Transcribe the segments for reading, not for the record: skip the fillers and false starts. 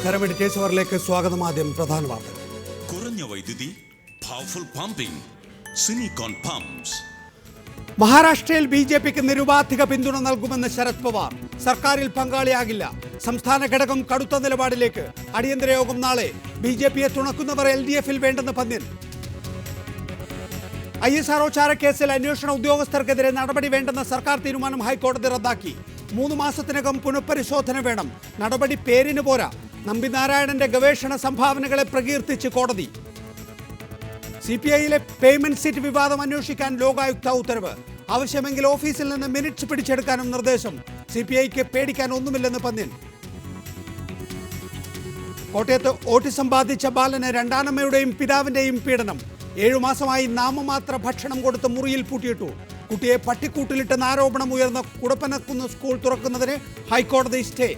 നമസ്കാരം. എഡിറ്റേഴ്സ് അവറിലേക്ക് സ്വാഗതം. ആദ്യം പ്രധാന വാർത്തകൾ. കുറഞ്ഞ വൈദ്യുതി, പവർഫുൾ പമ്പിംഗ്, സിനിക്കോൺ പമ്പ്സ്. മഹാരാഷ്ട്രയിൽ ബി.ജെ.പിക്ക് നിരുപാധിക പിന്തുണ നൽകുമെന്ന് ശരത് പവാർ. സർക്കാരിൽ പങ്കാളിയാകില്ല. സംസ്ഥാന ഘടകം കടുത്ത നിലപാടിലേക്ക്. അടിയന്തര യോഗം നാളെ. ബി.ജെ.പിയെ തുണക്കുന്നവർ LDF-ൽ വേണ്ടെന്ന് പന്ന്യൻ. ISRO ചാരക്കേസിൽ അന്വേഷണ ഉദ്യോഗസ്ഥർക്കെതിരെ നടപടി വേണ്ടെന്ന സർക്കാർ തീരുമാനം ഹൈക്കോടതി റദ്ദാക്കി. 3 മാസത്തിനകം പുനഃപരിശോധന വേണം. നടപടി പേരിന് പോരാ. നമ്പിനാരായണന്റെ ഗവേഷണ സംഭാവനകളെ പ്രകീർത്തിച്ച് കോടതി. CPI-യിലെ പേയ്മെന്റ് സീറ്റ് വിവാദം അന്വേഷിക്കാൻ ലോകായുക്ത ഉത്തരവ്. ആവശ്യമെങ്കിൽ ഓഫീസിൽ നിന്ന് മിനിറ്റ്സ് പിടിച്ചെടുക്കാനും നിർദ്ദേശം. CPI-ക്ക് പേടിക്കാൻ ഒന്നുമില്ലെന്ന് പന്ന്യൻ. കോട്ടയത്ത് ഓട്ടിസം ബാധിച്ച ബാലന് രണ്ടാനമ്മയുടെയും പിതാവിന്റെയും പീഡനം. 7 മാസമായി നാമമാത്ര ഭക്ഷണം കൊടുത്ത് മുറിയിൽ പൂട്ടിയിട്ടു. കുട്ടിയെ പട്ടിക്കൂട്ടിലിട്ടെന്ന ആരോപണം ഉയർന്ന കുടപ്പനക്കുന്ന് സ്കൂൾ തുറക്കുന്നതിന് ഹൈക്കോടതി സ്റ്റേ.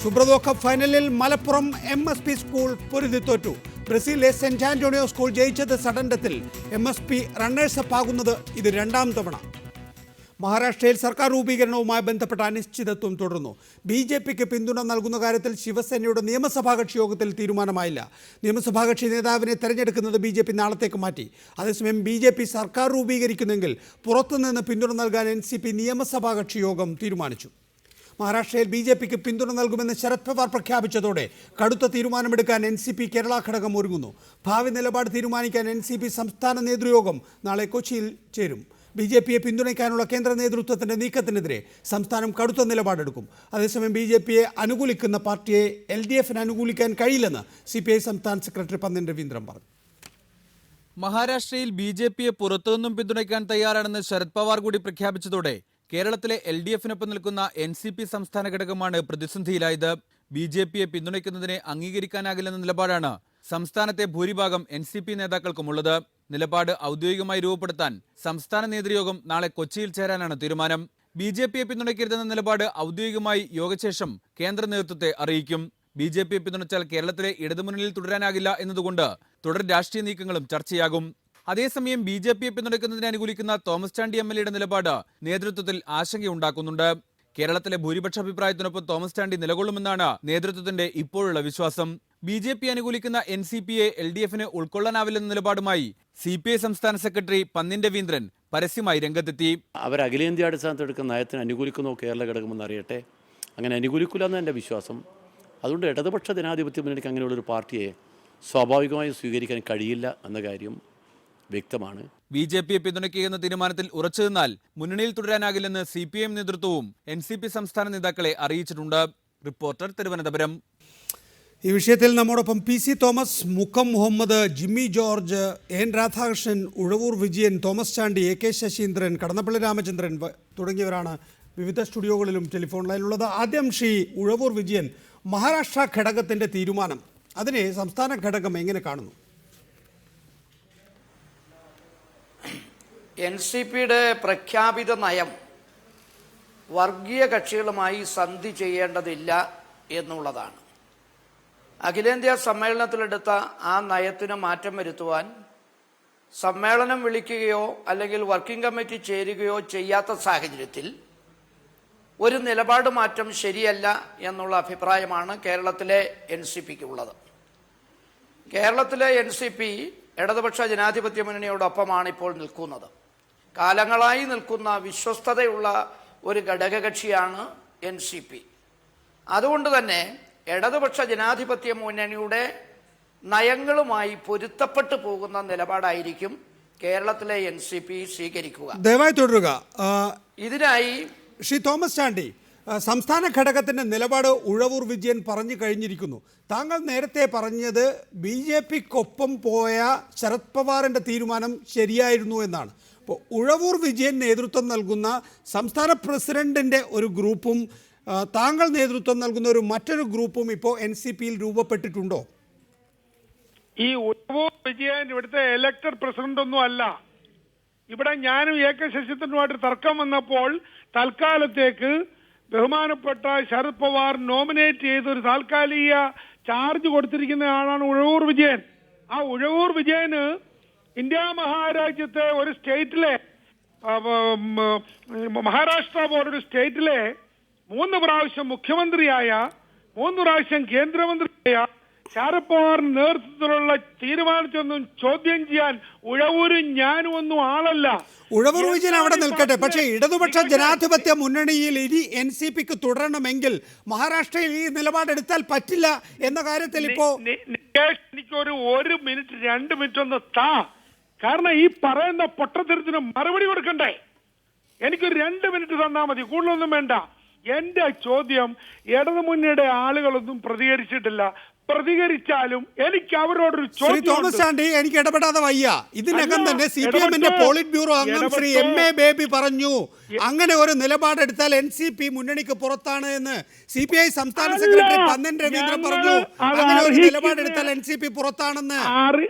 സുബ്രതോ കപ്പ് ഫൈനലിൽ മലപ്പുറം MSP സ്കൂൾ പൊരുതി തോറ്റു. ബ്രസീലിലെ സെന്റ് ആന്റോണിയോ സ്കൂൾ ജയിച്ചത് സഡൻ ഡെത്തിൽ. MSP റണ്ണേഴ്സപ്പ് ആകുന്നത് ഇത് 2ാം തവണ. മഹാരാഷ്ട്രയിൽ സർക്കാർ രൂപീകരണവുമായി ബന്ധപ്പെട്ട അനിശ്ചിതത്വം തുടർന്നു. ബി.ജെ.പിക്ക് പിന്തുണ നൽകുന്ന കാര്യത്തിൽ ശിവസേനയുടെ നിയമസഭാ കക്ഷി യോഗത്തിൽ തീരുമാനമായില്ല. നിയമസഭാ കക്ഷി നേതാവിനെ തെരഞ്ഞെടുക്കുന്നത് ബി.ജെ.പി നാളത്തേക്ക് മാറ്റി. അതേസമയം ബി.ജെ.പി സർക്കാർ രൂപീകരിക്കുന്നെങ്കിൽ പുറത്തുനിന്ന് പിന്തുണ നൽകാൻ NCP നിയമസഭാ കക്ഷി യോഗം തീരുമാനിച്ചു. മഹാരാഷ്ട്രയിൽ ബി.ജെ.പിക്ക് പിന്തുണ നൽകുമെന്ന് ശരത് പവാർ പ്രഖ്യാപിച്ചതോടെ കടുത്ത തീരുമാനമെടുക്കാൻ NCP കേരള ഘടകം ഒരുങ്ങുന്നു. ഭാവി നിലപാട് തീരുമാനിക്കാൻ NCP സംസ്ഥാന നേതൃയോഗം നാളെ കൊച്ചിയിൽ ചേരും. ബി.ജെ.പിയെ പിന്തുണയ്ക്കാനുള്ള കേന്ദ്ര നേതൃത്വത്തിൻ്റെ നീക്കത്തിനെതിരെ സംസ്ഥാനം കടുത്ത നിലപാടെടുക്കും. അതേസമയം ബി.ജെ.പിയെ അനുകൂലിക്കുന്ന പാർട്ടിയെ LDF-ന് അനുകൂലിക്കാൻ കഴിയില്ലെന്ന് CPI സംസ്ഥാന സെക്രട്ടറി പന്ന്യൻ രവീന്ദ്രൻ പറഞ്ഞു. മഹാരാഷ്ട്രയിൽ ബി.ജെ.പിയെ പുറത്തുനിന്നും പിന്തുണയ്ക്കാൻ തയ്യാറാണെന്ന് ശരത് പവാർ കൂടി പ്രഖ്യാപിച്ചതോടെ കേരളത്തിലെ LDF-നൊപ്പം നിൽക്കുന്ന NCP സംസ്ഥാന ഘടകമാണ് പ്രതിസന്ധിയിലായത്. ബി.ജെ.പിയെ പിന്തുണയ്ക്കുന്നതിനെ അംഗീകരിക്കാനാകില്ലെന്ന നിലപാടാണ് സംസ്ഥാനത്തെ ഭൂരിഭാഗം NCP നേതാക്കൾക്കുമുള്ളത്. നിലപാട് ഔദ്യോഗികമായി രൂപപ്പെടുത്താൻ സംസ്ഥാന നേതൃയോഗം നാളെ കൊച്ചിയിൽ ചേരാനാണ് തീരുമാനം. ബി.ജെ.പിയെ പിന്തുണയ്ക്കരുതെന്ന നിലപാട് ഔദ്യോഗികമായി യോഗശേഷം കേന്ദ്ര നേതൃത്വത്തെ അറിയിക്കും. ബി.ജെ.പിയെ പിന്തുണച്ചാൽ കേരളത്തിലെ ഇടതുമുന്നണിയിൽ തുടരാനാകില്ല എന്നതുകൊണ്ട് തുടർ രാഷ്ട്രീയ നീക്കങ്ങളും ചർച്ചയാകും. അതേസമയം ബി.ജെ.പിയെ പിന്തുണയ്ക്കുന്നതിനെ അനുകൂലിക്കുന്ന തോമസ് ചാണ്ടി MLA-യുടെ നിലപാട് നേതൃത്വത്തിൽ ആശങ്കയുണ്ടാക്കുന്നുണ്ട്. കേരളത്തിലെ ഭൂരിപക്ഷ അഭിപ്രായത്തിനൊപ്പം തോമസ് ചാണ്ടി നിലകൊള്ളുമെന്നാണ് നേതൃത്വത്തിന്റെ ഇപ്പോഴുള്ള വിശ്വാസം. ബി.ജെ.പി അനുകൂലിക്കുന്ന NCP-യെ LDF-ന് ഉൾക്കൊള്ളാനാവില്ലെന്ന നിലപാടുമായി CPI സംസ്ഥാന സെക്രട്ടറി പന്ന്യൻ രവീന്ദ്രൻ പരസ്യമായി രംഗത്തെത്തി. അവർ അഖിലേന്ത്യാ അടിസ്ഥാനത്തിൽ എടുക്കുന്ന നയത്തിന് അനുകൂലിക്കുന്നോ കേരള ഘടകമെന്ന് അറിയട്ടെ. അങ്ങനെ അനുകൂലിക്കില്ല എന്ന് എൻ്റെ വിശ്വാസം. അതുകൊണ്ട് ഇടതുപക്ഷ ജനാധിപത്യ മുന്നണിക്ക് അങ്ങനെയുള്ളൊരു പാർട്ടിയെ സ്വാഭാവികമായും സ്വീകരിക്കാൻ കഴിയില്ല എന്ന കാര്യം വ്യക്തമാണ്. ബി.ജെ.പിയെ പിന്തുണയ്ക്കുകയെന്ന തീരുമാനത്തിൽ ഉറച്ചു നിന്നാൽ മുന്നണിയിൽ തുടരാനാകില്ലെന്ന് CPM നേതൃത്വവും NCP സംസ്ഥാന നേതാക്കളെ അറിയിച്ചിട്ടുണ്ട്. റിപ്പോർട്ടർ, തിരുവനന്തപുരം. ഈ വിഷയത്തിൽ നമ്മോടൊപ്പം PC Thomas, Mukkam Muhammad, Jimmy George, N Radhakrishnan, Uzhavoor Vijayan, Thomas Chandy, AK Saseendran, Kadannappally Ramachandran തുടങ്ങിയവരാണ് വിവിധ സ്റ്റുഡിയോകളിലും ടെലിഫോൺ ലൈനിലുള്ളത്. ആദ്യം ശ്രീ ഉഴവൂർ വിജയൻ, മഹാരാഷ്ട്ര ഘടകത്തിൻ്റെ തീരുമാനം, അതിനെ സംസ്ഥാന ഘടകം എങ്ങനെ കാണുന്നു? NCP-യുടെ പ്രഖ്യാപിത നയം വർഗീയ കക്ഷികളുമായി സന്ധി ചെയ്യേണ്ടതില്ല എന്നുള്ളതാണ്. അഖിലേന്ത്യാ സമ്മേളനത്തിലെടുത്ത ആ നയത്തിന് മാറ്റം വരുത്തുവാൻ സമ്മേളനം വിളിക്കുകയോ അല്ലെങ്കിൽ വർക്കിംഗ് കമ്മിറ്റി ചേരുകയോ ചെയ്യാത്ത സാഹചര്യത്തിൽ ഒരു നിലപാട് മാറ്റം ശരിയല്ല എന്നുള്ള അഭിപ്രായമാണ് കേരളത്തിലെ NCP-ക്ക് ഉള്ളത്. കേരളത്തിലെ NCP ഇടതുപക്ഷ ജനാധിപത്യ മുന്നണിയോടൊപ്പമാണ് ഇപ്പോൾ നിൽക്കുന്നത്. കാലങ്ങളായി നിൽക്കുന്ന വിശ്വസ്തതയുള്ള ഒരു ഘടകകക്ഷിയാണ് NCP. അതുകൊണ്ട് തന്നെ ഇടതുപക്ഷ ജനാധിപത്യ മുന്നണിയുടെ നയങ്ങളുമായി പൊരുത്തപ്പെട്ടു പോകുന്ന നിലപാടായിരിക്കും കേരളത്തിലെ NCP സ്വീകരിക്കുക. ദയവായി തുടരുക. ഇതിനായി ശ്രീ തോമസ് ചാണ്ടി, സംസ്ഥാന ഘടകത്തിൻ്റെ നിലപാട് ഉഴവൂർ വിജയൻ പറഞ്ഞു കഴിഞ്ഞിരിക്കുന്നു. താങ്കൾ നേരത്തെ പറഞ്ഞത് ബി.ജെ.പിക്കൊപ്പം പോയ ശരത് പവാറിൻ്റെ തീരുമാനം ശരിയായിരുന്നു എന്നാണ്. ഇപ്പോൾ ഉഴവൂർ വിജയൻ നേതൃത്വം നൽകുന്ന സംസ്ഥാന പ്രസിഡന്റിൻ്റെ ഒരു ഗ്രൂപ്പും താങ്കൾ നേതൃത്വം നൽകുന്ന മറ്റൊരു ഗ്രൂപ്പും ഇപ്പോൾ NCP-യിൽ രൂപപ്പെട്ടിട്ടുണ്ടോ? ഈ ഉഴവൂർ വിജയൻ ഇവിടുത്തെ എലക്ടഡ് പ്രസിഡന്റ് ഒന്നും അല്ല. ഇവിടെ ഞാനും AK ശശീന്ദ്രനുമായിട്ട് തർക്കം വന്നപ്പോൾ തൽക്കാലത്തേക്ക് ബഹുമാനപ്പെട്ട ശരത് പവാർ നോമിനേറ്റ് ചെയ്തൊരു താൽക്കാലിക ചാർജ് കൊടുത്തിരിക്കുന്ന ആളാണ് ഉഴവൂർ വിജയൻ. ആ ഉഴവൂർ വിജയന് ഇന്ത്യ മഹാരാജ്യത്തെ ഒരു സ്റ്റേറ്റിലെ മഹാരാഷ്ട്ര പോലൊരു സ്റ്റേറ്റിലെ 3 പ്രാവശ്യം മുഖ്യമന്ത്രിയായ 3 പ്രാവശ്യം കേന്ദ്രമന്ത്രിയായ ശരത് പവാറിന്റെ നേതൃത്വത്തിലുള്ള തീരുമാനത്തൊന്നും ചോദ്യം ചെയ്യാൻ ഉഴവൂരും ഞാനും ഒന്നും ആളല്ല. ഉഴവൂർ വിജയൻ അവിടെ നിൽക്കട്ടെ. പക്ഷേ ഇടതുപക്ഷ ജനാധിപത്യ മുന്നണിയിൽ ഇനി NCPക്ക് തുടരണമെങ്കിൽ മഹാരാഷ്ട്രയിൽ ഈ നിലപാടെടുത്താൽ പറ്റില്ല എന്ന കാര്യത്തിൽ ഇപ്പോ എനിക്കൊരു 1 മിനിറ്റ് 2 മിനിറ്റ് ഒന്ന് താ. കാരണം ഈ പറയുന്ന പൊട്ടത്തരത്തിന് മറുപടി കൊടുക്കണ്ടേ? എനിക്കൊരു 2 മിനിറ്റ് തന്നാൽ മതി, കൂടുതലൊന്നും വേണ്ട. എന്റെ ചോദ്യം ഇടതുമുന്നണിയുടെ ആളുകളൊന്നും പ്രതികരിച്ചിട്ടില്ല. പ്രതികരിച്ചാലും എനിക്ക് അവരോടൊരു ശ്രീ തോമസ് ചാണ്ടി, എനിക്ക് ഇടപെടാതെ വയ്യ. ഇതിനകം തന്നെ CPM-ന്റെ പോളിറ്റ് ബ്യൂറോ അംഗം ശ്രീ MA ബേബി പറഞ്ഞു അങ്ങനെ ഒരു നിലപാടെടുത്താൽ NCP മുന്നണിക്ക് പുറത്താണ് എന്ന്. CPI സംസ്ഥാന സെക്രട്ടറി പന്നൻ രവീന്ദ്രൻ പറഞ്ഞു അങ്ങനെ ഒരു നിലപാടെടുത്താൽ NCP പുറത്താണെന്ന്.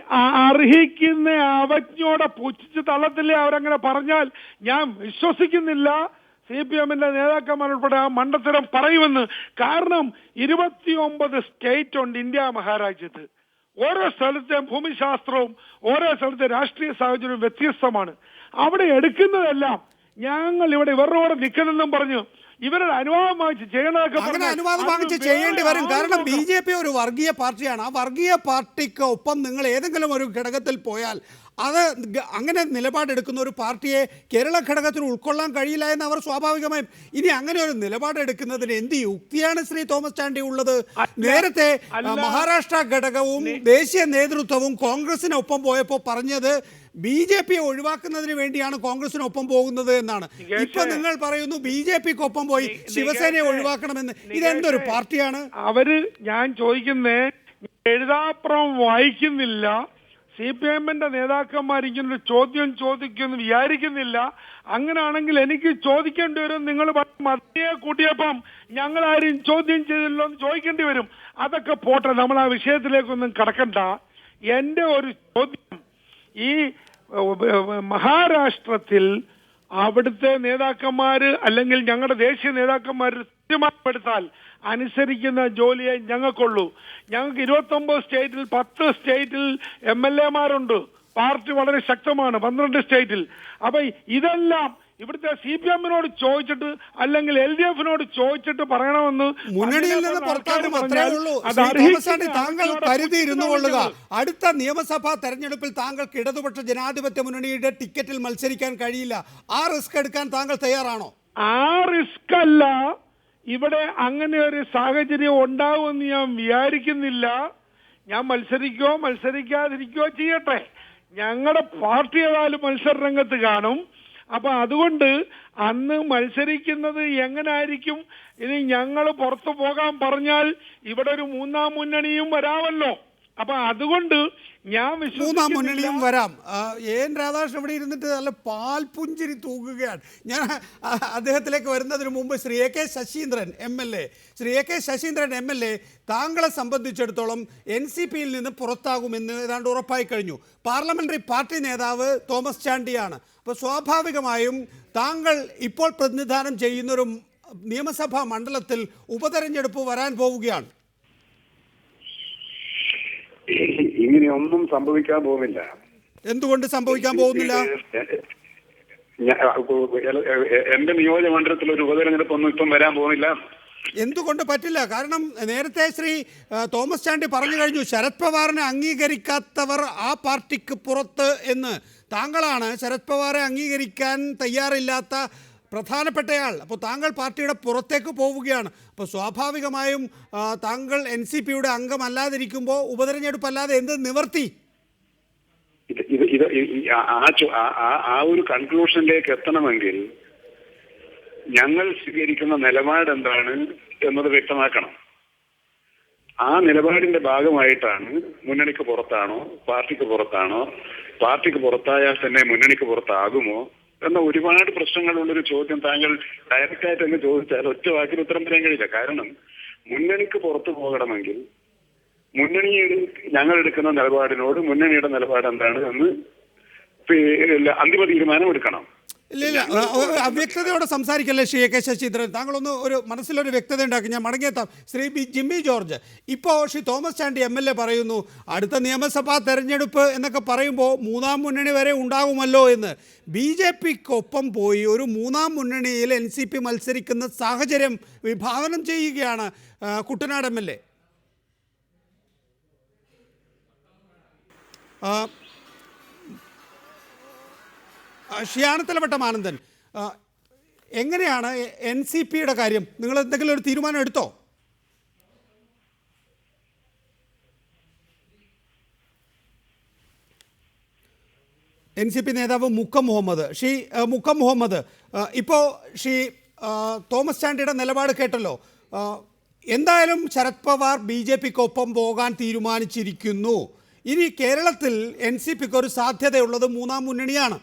അർഹിക്കുന്ന അവജ്ഞയോടെ പുച്ഛിച്ച് തള്ളത്തില്ലേ അവരങ്ങനെ പറഞ്ഞാൽ? ഞാൻ വിശ്വസിക്കുന്നില്ല CPM-ന്റെ നേതാക്കന്മാരുൾപ്പെടെ ആ മണ്ടത്തരം പറയുമെന്ന്. കാരണം 29 സ്റ്റേറ്റ് ഉണ്ട് ഇന്ത്യ മഹാരാജ്യത്ത്. ഓരോ സ്ഥലത്തെ ഭൂമിശാസ്ത്രവും ഓരോ സ്ഥലത്തെ രാഷ്ട്രീയ സാഹചര്യവും വ്യത്യസ്തമാണ്. അവിടെ എടുക്കുന്നതെല്ലാം ഞങ്ങൾ ഇവിടെ ഇവരുടെ കൂടെ നിൽക്കുന്നെന്നും പറഞ്ഞു ഇവരുടെ അനുവാദം വാങ്ങിച്ച് ചെയ്യണതൊക്കെ അങ്ങനെ അനുവാദം വാങ്ങിച്ച് ചെയ്യേണ്ടി വരും. കാരണം BJP ഒരു വർഗീയ പാർട്ടിയാണ്. ആ വർഗീയ പാർട്ടിക്ക് ഒപ്പം നിങ്ങൾ ഏതെങ്കിലും ഒരു ഘടകത്തിൽ പോയാൽ അത് അങ്ങനെ നിലപാടെടുക്കുന്ന ഒരു പാർട്ടിയെ കേരള ഘടകത്തിൽ ഉൾക്കൊള്ളാൻ കഴിയില്ല എന്ന് അവർ സ്വാഭാവികമായും. ഇനി അങ്ങനെ ഒരു നിലപാടെടുക്കുന്നതിന് എന്ത് യുക്തിയാണ് ശ്രീ തോമസ് ചാണ്ടി ഉള്ളത്? നേരത്തെ മഹാരാഷ്ട്ര ഘടകവും ദേശീയ നേതൃത്വവും കോൺഗ്രസിനൊപ്പം പോയപ്പോൾ പറഞ്ഞത് BJP ഒഴിവാക്കുന്നതിന് വേണ്ടിയാണ് കോൺഗ്രസിനൊപ്പം പോകുന്നത് എന്നാണ്. ഇപ്പൊ നിങ്ങൾ പറയുന്നു BJPക്കൊപ്പം പോയി ശിവസേനയെ ഒഴിവാക്കണമെന്ന്. ഇതെന്തൊരു പാർട്ടിയാണ്? ഞാൻ ചോദിക്കുന്നേ, എഴുതാപ്പുറം വായിക്കുന്നില്ല. CPM-ന്റെ നേതാക്കന്മാർ ഇങ്ങനൊരു ചോദ്യം ചോദിക്കുമെന്ന് വിചാരിക്കുന്നില്ല. അങ്ങനെയാണെങ്കിൽ എനിക്ക് ചോദിക്കേണ്ടി വരും. നിങ്ങൾ മതിയെ കൂട്ടിയപ്പം ഞങ്ങൾ ആരും ചോദ്യം ചെയ്തില്ലോ എന്ന് ചോദിക്കേണ്ടി വരും. അതൊക്കെ പോട്ടെ, നമ്മൾ ആ വിഷയത്തിലേക്കൊന്നും കടക്കണ്ട. എന്റെ ഒരു ചോദ്യം, ഈ മഹാരാഷ്ട്രത്തിൽ അവിടുത്തെ നേതാക്കന്മാര് അല്ലെങ്കിൽ ഞങ്ങളുടെ ദേശീയ നേതാക്കന്മാർ തീരുമാനമെടുത്താൽ അനുസരിക്കുന്ന ജോലിയെ ഞങ്ങൾക്കുള്ളൂ. ഞങ്ങൾക്ക് 29 സ്റ്റേറ്റിൽ 10 സ്റ്റേറ്റിൽ MLA-മാരുണ്ട്. പാർട്ടി വളരെ ശക്തമാണ് 12 സ്റ്റേറ്റിൽ. അപ്പൊ ഇതെല്ലാം ഇവിടുത്തെ CPM-നോട് ചോദിച്ചിട്ട് അല്ലെങ്കിൽ LDF-നോട് ചോദിച്ചിട്ട് പറയണമെന്ന് മുന്നണിയിൽ നിന്ന് പുറത്താകും, അത്രേ ഉള്ളൂ. താങ്കൾ കരുതിയിരുന്നു കൊള്ളുക, അടുത്ത നിയമസഭാ തെരഞ്ഞെടുപ്പിൽ താങ്കൾക്ക് ഇടതുപക്ഷ ജനാധിപത്യ മുന്നണിയുടെ ടിക്കറ്റിൽ മത്സരിക്കാൻ കഴിയില്ല. ആ റിസ്ക് എടുക്കാൻ താങ്കൾ തയ്യാറാണോ? ആ റിസ്ക് അല്ല, ഇവിടെ അങ്ങനെ ഒരു സാഹചര്യം ഉണ്ടാവുമെന്ന് ഞാൻ വിചാരിക്കുന്നില്ല. ഞാൻ മത്സരിക്കോ മത്സരിക്കാതിരിക്കോ ചെയ്യട്ടെ, ഞങ്ങളുടെ പാർട്ടി ഏതായാലും മത്സര രംഗത്ത് കാണും. അപ്പൊ അതുകൊണ്ട് അന്ന് മത്സരിക്കുന്നത് എങ്ങനായിരിക്കും? ഇനി ഞങ്ങൾ പുറത്തു പോകാൻ പറഞ്ഞാൽ ഇവിടെ ഒരു 3ാം മുന്നണിയും വരാമല്ലോ. അപ്പൊ അതുകൊണ്ട് ഞാൻ 3ാം മുന്നണിയും വരാം. രാധാകൃഷ്ണൻ ഇവിടെ ഇരുന്നിട്ട് നല്ല പാൽപുഞ്ചിരി തൂക്കുകയാണ്. ഞാൻ അദ്ദേഹത്തിലേക്ക് വരുന്നതിന് മുമ്പ് ശ്രീ AK ശശീന്ദ്രൻ MLA താങ്കളെ സംബന്ധിച്ചിടത്തോളം NCPയിൽ നിന്ന് പുറത്താകുമെന്ന് ഏതാണ്ട് ഉറപ്പായി കഴിഞ്ഞു. പാർലമെന്ററി പാർട്ടി നേതാവ് തോമസ് ചാണ്ടിയാണ്. അപ്പോൾ സ്വാഭാവികമായും താങ്കൾ ഇപ്പോൾ പ്രതിനിധാനം ചെയ്യുന്നൊരു നിയമസഭാ മണ്ഡലത്തിൽ ഉപതെരഞ്ഞെടുപ്പ് വരാൻ പോവുകയാണ്. ഇങ്ങനെയൊന്നും സംഭവിക്കാൻ പോകുന്നില്ല. എന്തുകൊണ്ട് സംഭവിക്കാൻ പോകുന്നില്ല? എന്റെ നിയോജക മണ്ഡലത്തിൽ ഒരു ഉപതെരഞ്ഞെടുപ്പൊന്നും ഇപ്പം വരാൻ പോകുന്നില്ല. എന്തുകൊണ്ട് പറ്റില്ല? കാരണം നേരത്തെ ശ്രീ തോമസ് ചാണ്ടി പറഞ്ഞു കഴിഞ്ഞു, ശരത് പവാറിനെ അംഗീകരിക്കാത്തവർ ആ പാർട്ടിക്ക് പുറത്ത് എന്ന്. താങ്കളാണ് ശരത് പവാറെ അംഗീകരിക്കാൻ തയ്യാറില്ലാത്ത പ്രധാനപ്പെട്ടയാൾ. അപ്പോൾ താങ്കൾ പാർട്ടിയുടെ പുറത്തേക്ക് പോവുകയാണ്. അപ്പോൾ സ്വാഭാവികമായും താങ്കൾ NCPയുടെ അംഗമല്ലാതിരിക്കുമ്പോൾ ഉപതെരഞ്ഞെടുപ്പ് അല്ലാതെ എന്ത് നിവർത്തി? ആ ഒരു കൺക്ലൂഷനിലേക്ക് എത്തണമെങ്കിൽ ഞങ്ങൾ സ്വീകരിക്കുന്ന നിലപാട് എന്താണ് എന്നത് വ്യക്തമാക്കണം. ആ നിലപാടിന്റെ ഭാഗമായിട്ടാണ് മുന്നണിക്ക് പുറത്താണോ പാർട്ടിക്ക് പുറത്താണോ, പാർട്ടിക്ക് പുറത്തായാൽ തന്നെ മുന്നണിക്ക് പുറത്താകുമോ എന്ന ഒരുപാട് പ്രശ്നങ്ങളുള്ളൊരു ചോദ്യം താങ്കൾ ഡയറക്റ്റായിട്ട് തന്നെ ചോദിച്ചാൽ ഒറ്റ വാക്കിൽ ഉത്തരം പറയാൻ കഴിയില്ല. കാരണം മുന്നണിക്ക് പുറത്തു പോകണമെങ്കിൽ ഞങ്ങൾ എടുക്കുന്ന നിലപാടിനോട് മുന്നണിയുടെ നിലപാട് എന്താണ് എന്ന് അന്തിമ തീരുമാനം എടുക്കണം. ഇല്ല അവ്യക്തതയോടെ സംസാരിക്കല്ലേ ശ്രീ എ കെ ശശീന്ദ്രൻ. താങ്കളൊന്ന് ഒരു മനസ്സിലൊരു വ്യക്തത ഉണ്ടാക്കി. ഞാൻ മടങ്ങിയെത്താം. ശ്രീ ജിമ്മി ജോർജ്, ഇപ്പോൾ ശ്രീ തോമസ് ചാണ്ടി MLA പറയുന്നു അടുത്ത നിയമസഭാ തെരഞ്ഞെടുപ്പ് എന്നൊക്കെ പറയുമ്പോൾ മൂന്നാം മുന്നണി വരെ ഉണ്ടാകുമല്ലോ എന്ന്. BJPക്കൊപ്പം പോയി ഒരു മൂന്നാം മുന്നണിയിൽ NCP മത്സരിക്കുന്ന സാഹചര്യം വിഭാവനം ചെയ്യുകയാണ് കുട്ടനാട് MLA. ഷിയാനത്തലവട്ടം ആനന്ദൻ, എങ്ങനെയാണ് NCPയുടെ കാര്യം? നിങ്ങൾ എന്തെങ്കിലും ഒരു തീരുമാനം എടുത്തോ? NCP നേതാവ് മുക്കം മുഹമ്മദ്. മുക്കം മുഹമ്മദ്, ഇപ്പോൾ തോമസ് ചാണ്ടിയുടെ നിലപാട് കേട്ടല്ലോ. എന്തായാലും ശരത് പവാർ BJPക്കൊപ്പം പോകാൻ തീരുമാനിച്ചിരിക്കുന്നു. ഇനി കേരളത്തിൽ NCPക്ക് ഒരു സാധ്യതയുള്ളത് മൂന്നാം മുന്നണിയാണ്.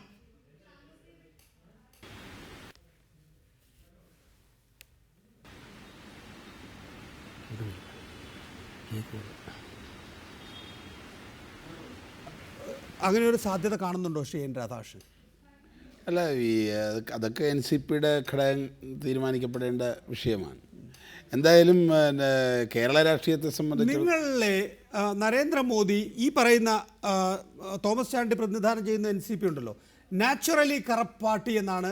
അങ്ങനെ ഒരു സാധ്യത കാണുന്നുണ്ടോ ശ്രീ എൻ രാധാകൃഷ്ണൻ? അല്ല, അതൊക്കെ NCPയുടെ ഘടകം തീരുമാനിക്കപ്പെടേണ്ട വിഷയമാണ്. എന്തായാലും കേരള രാഷ്ട്രീയത്തെ സംബന്ധിച്ച് നിങ്ങളെ നരേന്ദ്രമോദി ഈ പറയുന്ന തോമസ് ചാണ്ടി പ്രതിനിധാനം ചെയ്യുന്ന NCP ഉണ്ടല്ലോ, നാച്ചുറലി കറപ്റ്റ് പാർട്ടി എന്നാണ്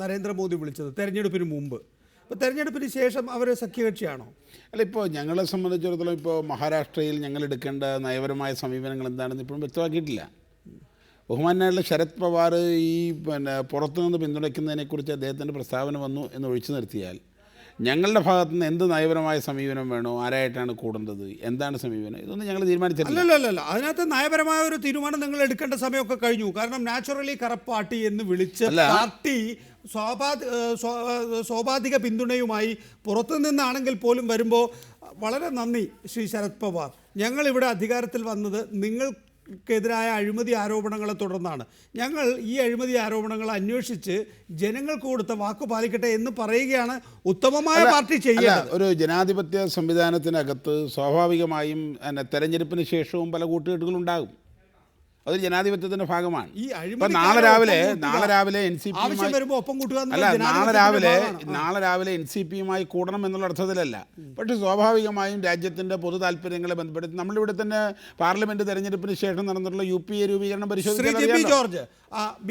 നരേന്ദ്രമോദി വിളിച്ചത് തെരഞ്ഞെടുപ്പിന് മുമ്പ്. അപ്പോൾ തെരഞ്ഞെടുപ്പിന് ശേഷം അവർ സഖ്യകക്ഷിയാണോ? അല്ല, ഇപ്പോൾ ഞങ്ങളെ സംബന്ധിച്ചിടത്തോളം ഇപ്പോൾ മഹാരാഷ്ട്രയിൽ ഞങ്ങൾ എടുക്കേണ്ട നയപരമായ സമീപനങ്ങൾ എന്താണെന്ന് ഇപ്പോഴും വ്യക്തമാക്കിയിട്ടില്ല. ബഹുമാനായിട്ടുള്ള ശരത് പവാർ ഈ പുറത്തുനിന്ന് പിന്തുണയ്ക്കുന്നതിനെക്കുറിച്ച് അദ്ദേഹത്തിൻ്റെ പ്രസ്താവന വന്നു എന്ന് ഒഴിച്ചു നിർത്തിയാൽ ഞങ്ങളുടെ ഭാഗത്തുനിന്ന് എന്ത് നയപരമായ സമീപനം വേണോ, ആരായിട്ടാണ് കൂടേണ്ടത്, എന്താണ് സമീപനം, ഇതൊന്നും ഞങ്ങൾ തീരുമാനിച്ചിട്ടില്ല. അല്ലല്ല, അതിനകത്ത് നയപരമായ ഒരു തീരുമാനം നിങ്ങൾ എടുക്കേണ്ട സമയമൊക്കെ കഴിഞ്ഞു. കാരണം നാച്ചുറലി കറപ്റ്റ് പാർട്ടി എന്ന് വിളിച്ച് പാർട്ടി സ്വാഭാവിക പിന്തുണയുമായി പുറത്തുനിന്നാണെങ്കിൽ പോലും വരുമ്പോൾ വളരെ നന്ദി ശ്രീ ശരത് പവാർ, ഞങ്ങളിവിടെ അധികാരത്തിൽ വന്നത് നിങ്ങൾക്കെതിരായ അഴിമതി ആരോപണങ്ങളെ തുടർന്നാണ്. ഞങ്ങൾ ഈ അഴിമതി ആരോപണങ്ങൾ അന്വേഷിച്ച് ജനങ്ങൾക്ക് കൊടുത്ത വാക്ക് പാലിക്കട്ടെ എന്ന് പറയുകയാണ് ഉത്തമമായ പാർട്ടി ചെയ്യുന്നത്. ഒരു ജനാധിപത്യ സംവിധാനത്തിനകത്ത് സ്വാഭാവികമായും തെരഞ്ഞെടുപ്പിന് ശേഷവും പല കൂട്ടുകെട്ടുകളുണ്ടാകും. അത് ജനാധിപത്യത്തിന്റെ ഭാഗമാണ്. നാളെ രാവിലെ NCPയുമായി കൂടണം എന്നുള്ള അർത്ഥത്തിലല്ല. പക്ഷെ സ്വാഭാവികമായും രാജ്യത്തിന്റെ പൊതു താല്പര്യങ്ങളെ ബന്ധപ്പെടുത്തി നമ്മളിവിടെ തന്നെ പാർലമെന്റ് തെരഞ്ഞെടുപ്പിന് ശേഷം നടന്നിട്ടുള്ള UP രൂപീകരണം പരിശോധിച്ചു. ജോർജ്,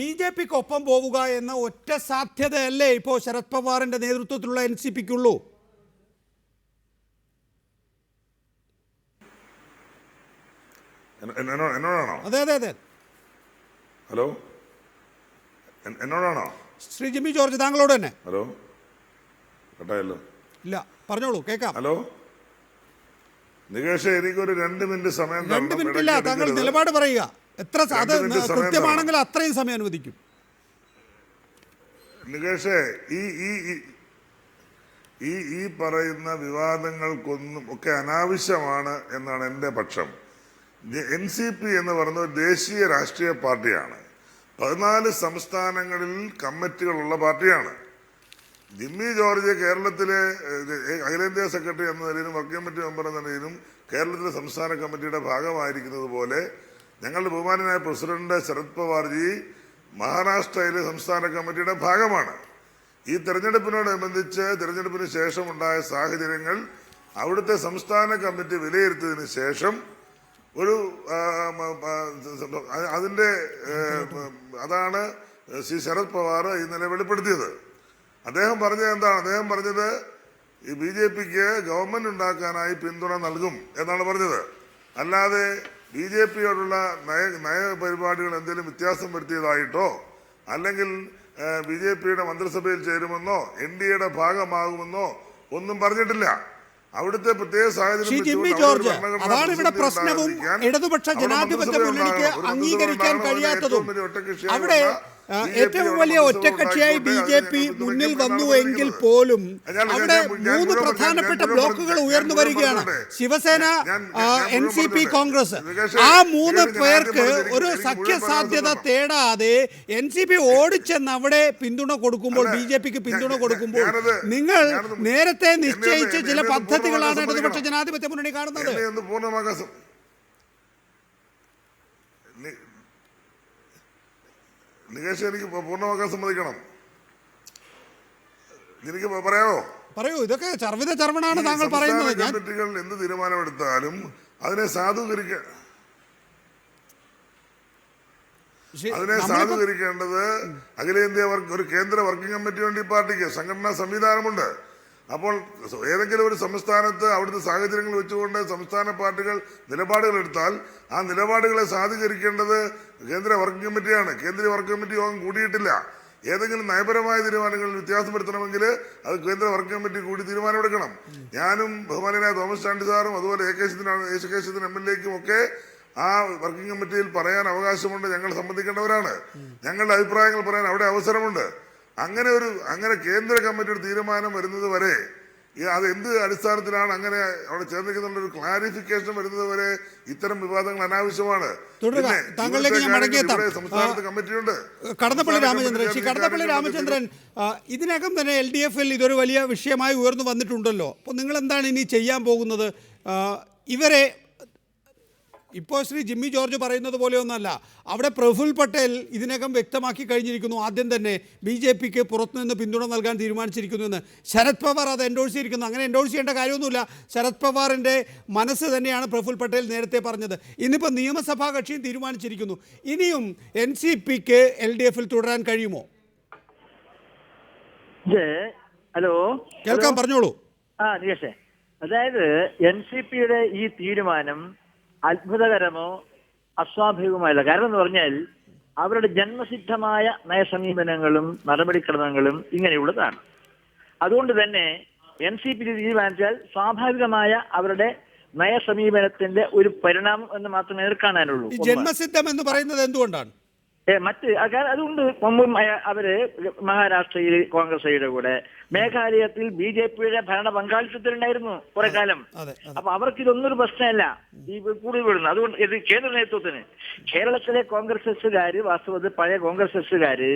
BJPക്കൊപ്പം പോവുക എന്ന ഒറ്റ സാധ്യതയല്ലേ ഇപ്പോൾ ശരത് പവാറിന്റെ നേതൃത്വത്തിലുള്ള NCPക്കുള്ളൂ? എന്നോടാണോ? അതെ അതെ അതെ. ഹലോ, എന്നോടാണോ? ശ്രീ ജിമ്മി ജോർജ്, താങ്കളോട് തന്നെ. ഹലോ, കേട്ടായല്ലോ? ഇല്ല, പറഞ്ഞോളൂ, കേൾക്കാം. ഹലോ നികേഷ്, എനിക്കൊരു 2 മിനിറ്റ് സമയം. 2 മിനിറ്റ് ഇല്ല, താങ്കൾ നിലപാട് പറയുക. എത്ര അത് കൃത്യമാണെങ്കിൽ അത്രയും സമയം അനുവദിക്കും. നികേഷേ, ഈ പറയുന്ന വിവാദങ്ങൾക്കൊന്നും ഒക്കെ അനാവശ്യമാണ് എന്നാണ് എൻ്റെ പക്ഷം. NCP എന്ന് പറയുന്ന ഒരു ദേശീയ രാഷ്ട്രീയ പാർട്ടിയാണ്. 14 സംസ്ഥാനങ്ങളിൽ കമ്മിറ്റികളുള്ള പാർട്ടിയാണ്. ജിമ്മി ജോർജ് കേരളത്തിലെ അഖിലേന്ത്യാ സെക്രട്ടറി എന്ന നിലയിലും വർക്കിംഗ് കമ്മിറ്റി മെമ്പർ എന്ന നിലയിലും കേരളത്തിലെ സംസ്ഥാന കമ്മിറ്റിയുടെ ഭാഗമായിരിക്കുന്നത് പോലെ ഞങ്ങളുടെ ബഹുമാനനായ പ്രസിഡന്റ് ശരത് പവാർജി മഹാരാഷ്ട്രയിലെ സംസ്ഥാന കമ്മിറ്റിയുടെ ഭാഗമാണ്. ഈ തെരഞ്ഞെടുപ്പിനോടനുബന്ധിച്ച് തെരഞ്ഞെടുപ്പിന് ശേഷം ഉണ്ടായ സാഹചര്യങ്ങൾ അവിടുത്തെ സംസ്ഥാന കമ്മിറ്റി വിലയിരുത്തിയതിനു ശേഷം അതാണ് ശ്രീ ശരത് പവാർ ഇന്നലെ വെളിപ്പെടുത്തിയത്. അദ്ദേഹം പറഞ്ഞത് എന്താണ്? അദ്ദേഹം പറഞ്ഞത് ഈ BJPക്ക് ഗവൺമെന്റ് ഉണ്ടാക്കാനായി പിന്തുണ നൽകും എന്നാണ് പറഞ്ഞത്. അല്ലാതെ BJPയോടുള്ള നയപരിപാടികൾ എന്തെങ്കിലും വ്യത്യാസം വരുത്തിയതായിട്ടോ അല്ലെങ്കിൽ BJPയുടെ മന്ത്രിസഭയിൽ ചേരുമെന്നോ NDAയുടെ ഭാഗമാകുമെന്നോ ഒന്നും പറഞ്ഞിട്ടില്ല. അവിടുത്തെ പ്രത്യേക ജിമ്മി ജോർജ്, അതാണ് ഇവിടെ പ്രശ്നവും ഇടതുപക്ഷ ജനാധിപത്യ മുന്നണിക്ക് അംഗീകരിക്കാൻ കഴിയാത്തതും. അവിടെ ഏറ്റവും വലിയ ഒറ്റക്കക്ഷിയായി BJP മുന്നിൽ വന്നുവെങ്കിൽ പോലും അവിടെ 3 പ്രധാനപ്പെട്ട ബ്ലോക്കുകൾ ഉയർന്നു വരികയാണ്. ശിവസേന, NCP, കോൺഗ്രസ്. ആ 3 പേർക്ക് ഒരു സഖ്യസാധ്യത തേടാതെ NCP ഓടിച്ചെന്ന് അവിടെ പിന്തുണ കൊടുക്കുമ്പോൾ, BJPക്ക് പിന്തുണ കൊടുക്കുമ്പോൾ നിങ്ങൾ നേരത്തെ നിശ്ചയിച്ച ചില പദ്ധതികളാണ് ഇടതുപക്ഷ ജനാധിപത്യ മുന്നണി കാണുന്നത്. നികേഷ് എനിക്ക് പൂർണ്ണമാക്കാൻ സമ്മതിക്കണം. എനിക്ക് പറയാമോ? പറയൂ. ഇതൊക്കെ ചർവണാണ് താങ്കൾ പറയുന്നത്. കമ്മിറ്റികൾ എന്ത് തീരുമാനമെടുത്താലും അതിനെ സാധൂകരിക്കേണ്ടത് അഖിലേന്ത്യാ ഒരു കേന്ദ്ര വർക്കിംഗ് കമ്മിറ്റി വേണ്ടി പാർട്ടിക്ക് സംഘടനാ സംവിധാനമുണ്ട്. അപ്പോൾ ഏതെങ്കിലും ഒരു സംസ്ഥാനത്ത് അവിടുത്തെ സാഹചര്യങ്ങൾ വെച്ചുകൊണ്ട് സംസ്ഥാന പാർട്ടികൾ നിലപാടുകൾ എടുത്താൽ ആ നിലപാടുകളെ സാധൂകരിക്കേണ്ടത് കേന്ദ്ര വർക്കിംഗ് കമ്മിറ്റിയാണ്. കേന്ദ്രീയ വർക്കിംഗ് കമ്മിറ്റി യോഗം കൂടിയിട്ടില്ല. ഏതെങ്കിലും നയപരമായ തീരുമാനങ്ങൾ വ്യത്യാസപ്പെടുത്തണമെങ്കിൽ അത് കേന്ദ്ര വർക്കിംഗ് കമ്മിറ്റി കൂടി തീരുമാനമെടുക്കണം. ഞാനും ബഹുമാനായ തോമസ് ചാണ്ടി സാറും അതുപോലെ എ കെ ശശീന്ദ്രൻ MLA-ക്കും ഒക്കെ ആ വർക്കിംഗ് കമ്മിറ്റിയിൽ പറയാൻ അവകാശമുണ്ട്. ഞങ്ങൾ സംബന്ധിക്കേണ്ടവരാണ്. ഞങ്ങളുടെ അഭിപ്രായങ്ങൾ പറയാൻ അവിടെ അവസരമുണ്ട്. അങ്ങനെ കേന്ദ്ര കമ്മിറ്റിയുടെ തീരുമാനം വരുന്നത് വരെ അത് എന്ത് അടിസ്ഥാനത്തിലാണ് അങ്ങനെ അവിടെ ചേർന്നിരിക്കുന്ന ഒരു ക്ലാരിഫിക്കേഷൻ വരുന്നത് വരെ ഇത്തരം വിവാദങ്ങൾ അനാവശ്യമാണ്. സംസ്ഥാനത്ത് കമ്മിറ്റിയുണ്ട്. കടന്നപ്പള്ളി രാമചന്ദ്രൻ, ഇതിനകം തന്നെ LDF-ൽ ഇതൊരു വലിയ വിഷയമായി ഉയർന്നു വന്നിട്ടുണ്ടല്ലോ. അപ്പോൾ നിങ്ങൾ എന്താണ് ഇനി ചെയ്യാൻ പോകുന്നത്? ഇവരെ ഇപ്പോൾ ശ്രീ ജിമ്മി ജോർജ് പറയുന്നത് പോലെയൊന്നല്ല. അവിടെ പ്രഫുൽ പട്ടേൽ ഇതിനകം വ്യക്തമാക്കി കഴിഞ്ഞിരിക്കുന്നു. ആദ്യം തന്നെ BJPക്ക് പുറത്തുനിന്ന് പിന്തുണ നൽകാൻ തീരുമാനിച്ചിരിക്കുന്നു എന്ന്. ശരത് പവാർ അത് എൻഡോഴ്സ് ചെയ്തിരിക്കുന്നു. അങ്ങനെ എൻഡോഴ്സ് ചെയ്യേണ്ട കാര്യമൊന്നുമില്ല. ശരത് പവാറിൻ്റെ മനസ്സ് തന്നെയാണ് പ്രഫുൽ പട്ടേൽ നേരത്തെ പറഞ്ഞത്. ഇന്നിപ്പോൾ നിയമസഭാ കക്ഷിയും തീരുമാനിച്ചിരിക്കുന്നു. ഇനിയും NCPക്ക് LDF-ൽ തുടരാൻ കഴിയുമോ? ഹലോ, കേൾക്കാം, പറഞ്ഞോളൂ. നികേഷേ, അതായത് NCPയുടെ ഈ തീരുമാനം അത്ഭുതകരമോ അസ്വാഭാവികമല്ല. കാരണം എന്ന് പറഞ്ഞാൽ അവരുടെ ജന്മസിദ്ധമായ നയസമീപനങ്ങളും നടപടിക്രമങ്ങളും ഇങ്ങനെയുള്ളതാണ്. അതുകൊണ്ട് തന്നെ NCP തീരുമാനിച്ചാൽ സ്വാഭാവികമായ അവരുടെ നയസമീപനത്തിന്റെ ഒരു പരിണാമം എന്ന് മാത്രമേ കാണാനുള്ളൂ. ജന്മസിദ്ധം എന്ന് പറയുന്നത് എന്തുകൊണ്ടാണ്? അതുകൊണ്ട് അവര് മഹാരാഷ്ട്രയിൽ കോൺഗ്രസ് കൂടെ, മേഘാലയത്തിൽ BJPയുടെ ഭരണ പങ്കാളിത്തത്തിലുണ്ടായിരുന്നു കുറെ കാലം. അപ്പൊ അവർക്ക് ഇതൊന്നൊരു പ്രശ്നമല്ല ഈ കൂടുതൽ വിടുന്നത്. അതുകൊണ്ട് ഇത് കേന്ദ്ര നേതൃത്വത്തിന് കേരളത്തിലെ കോൺഗ്രസ്സുകാര്, വാസ്തവത്തിൽ പഴയ കോൺഗ്രസ്സുകാര്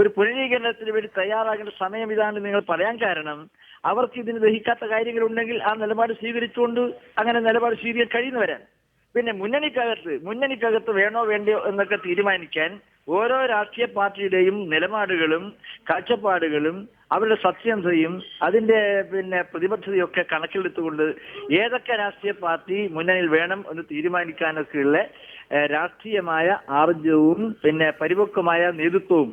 ഒരു പുനരീകരണത്തിന് വേണ്ടി തയ്യാറാകേണ്ട സമയം ഇതാണ് നിങ്ങൾ പറയാൻ കാരണം. അവർക്ക് ഇതിന് ദഹിക്കാത്ത കാര്യങ്ങളുണ്ടെങ്കിൽ ആ നിലപാട് സ്വീകരിച്ചുകൊണ്ട് അങ്ങനെ നിലപാട് സ്വീകരിക്കാൻ കഴിയുന്നവരാണ്. പിന്നെ മുന്നണിക്കകത്ത് വേണോ വേണ്ടയോ എന്നൊക്കെ തീരുമാനിക്കാൻ ഓരോ രാഷ്ട്രീയ പാർട്ടിയുടെയും നിലപാടുകളും കാഴ്ചപ്പാടുകളും അവരുടെ സത്യസന്ധതയും അതിന്റെ പ്രതിബദ്ധതയും ഒക്കെ കണക്കിലെടുത്തുകൊണ്ട് ഏതൊക്കെ രാഷ്ട്രീയ പാർട്ടി മുന്നണിയിൽ വേണം എന്ന് തീരുമാനിക്കാനൊക്കെയുള്ള രാഷ്ട്രീയമായ ആർജവും പരിപക്വമായ നേതൃത്വവും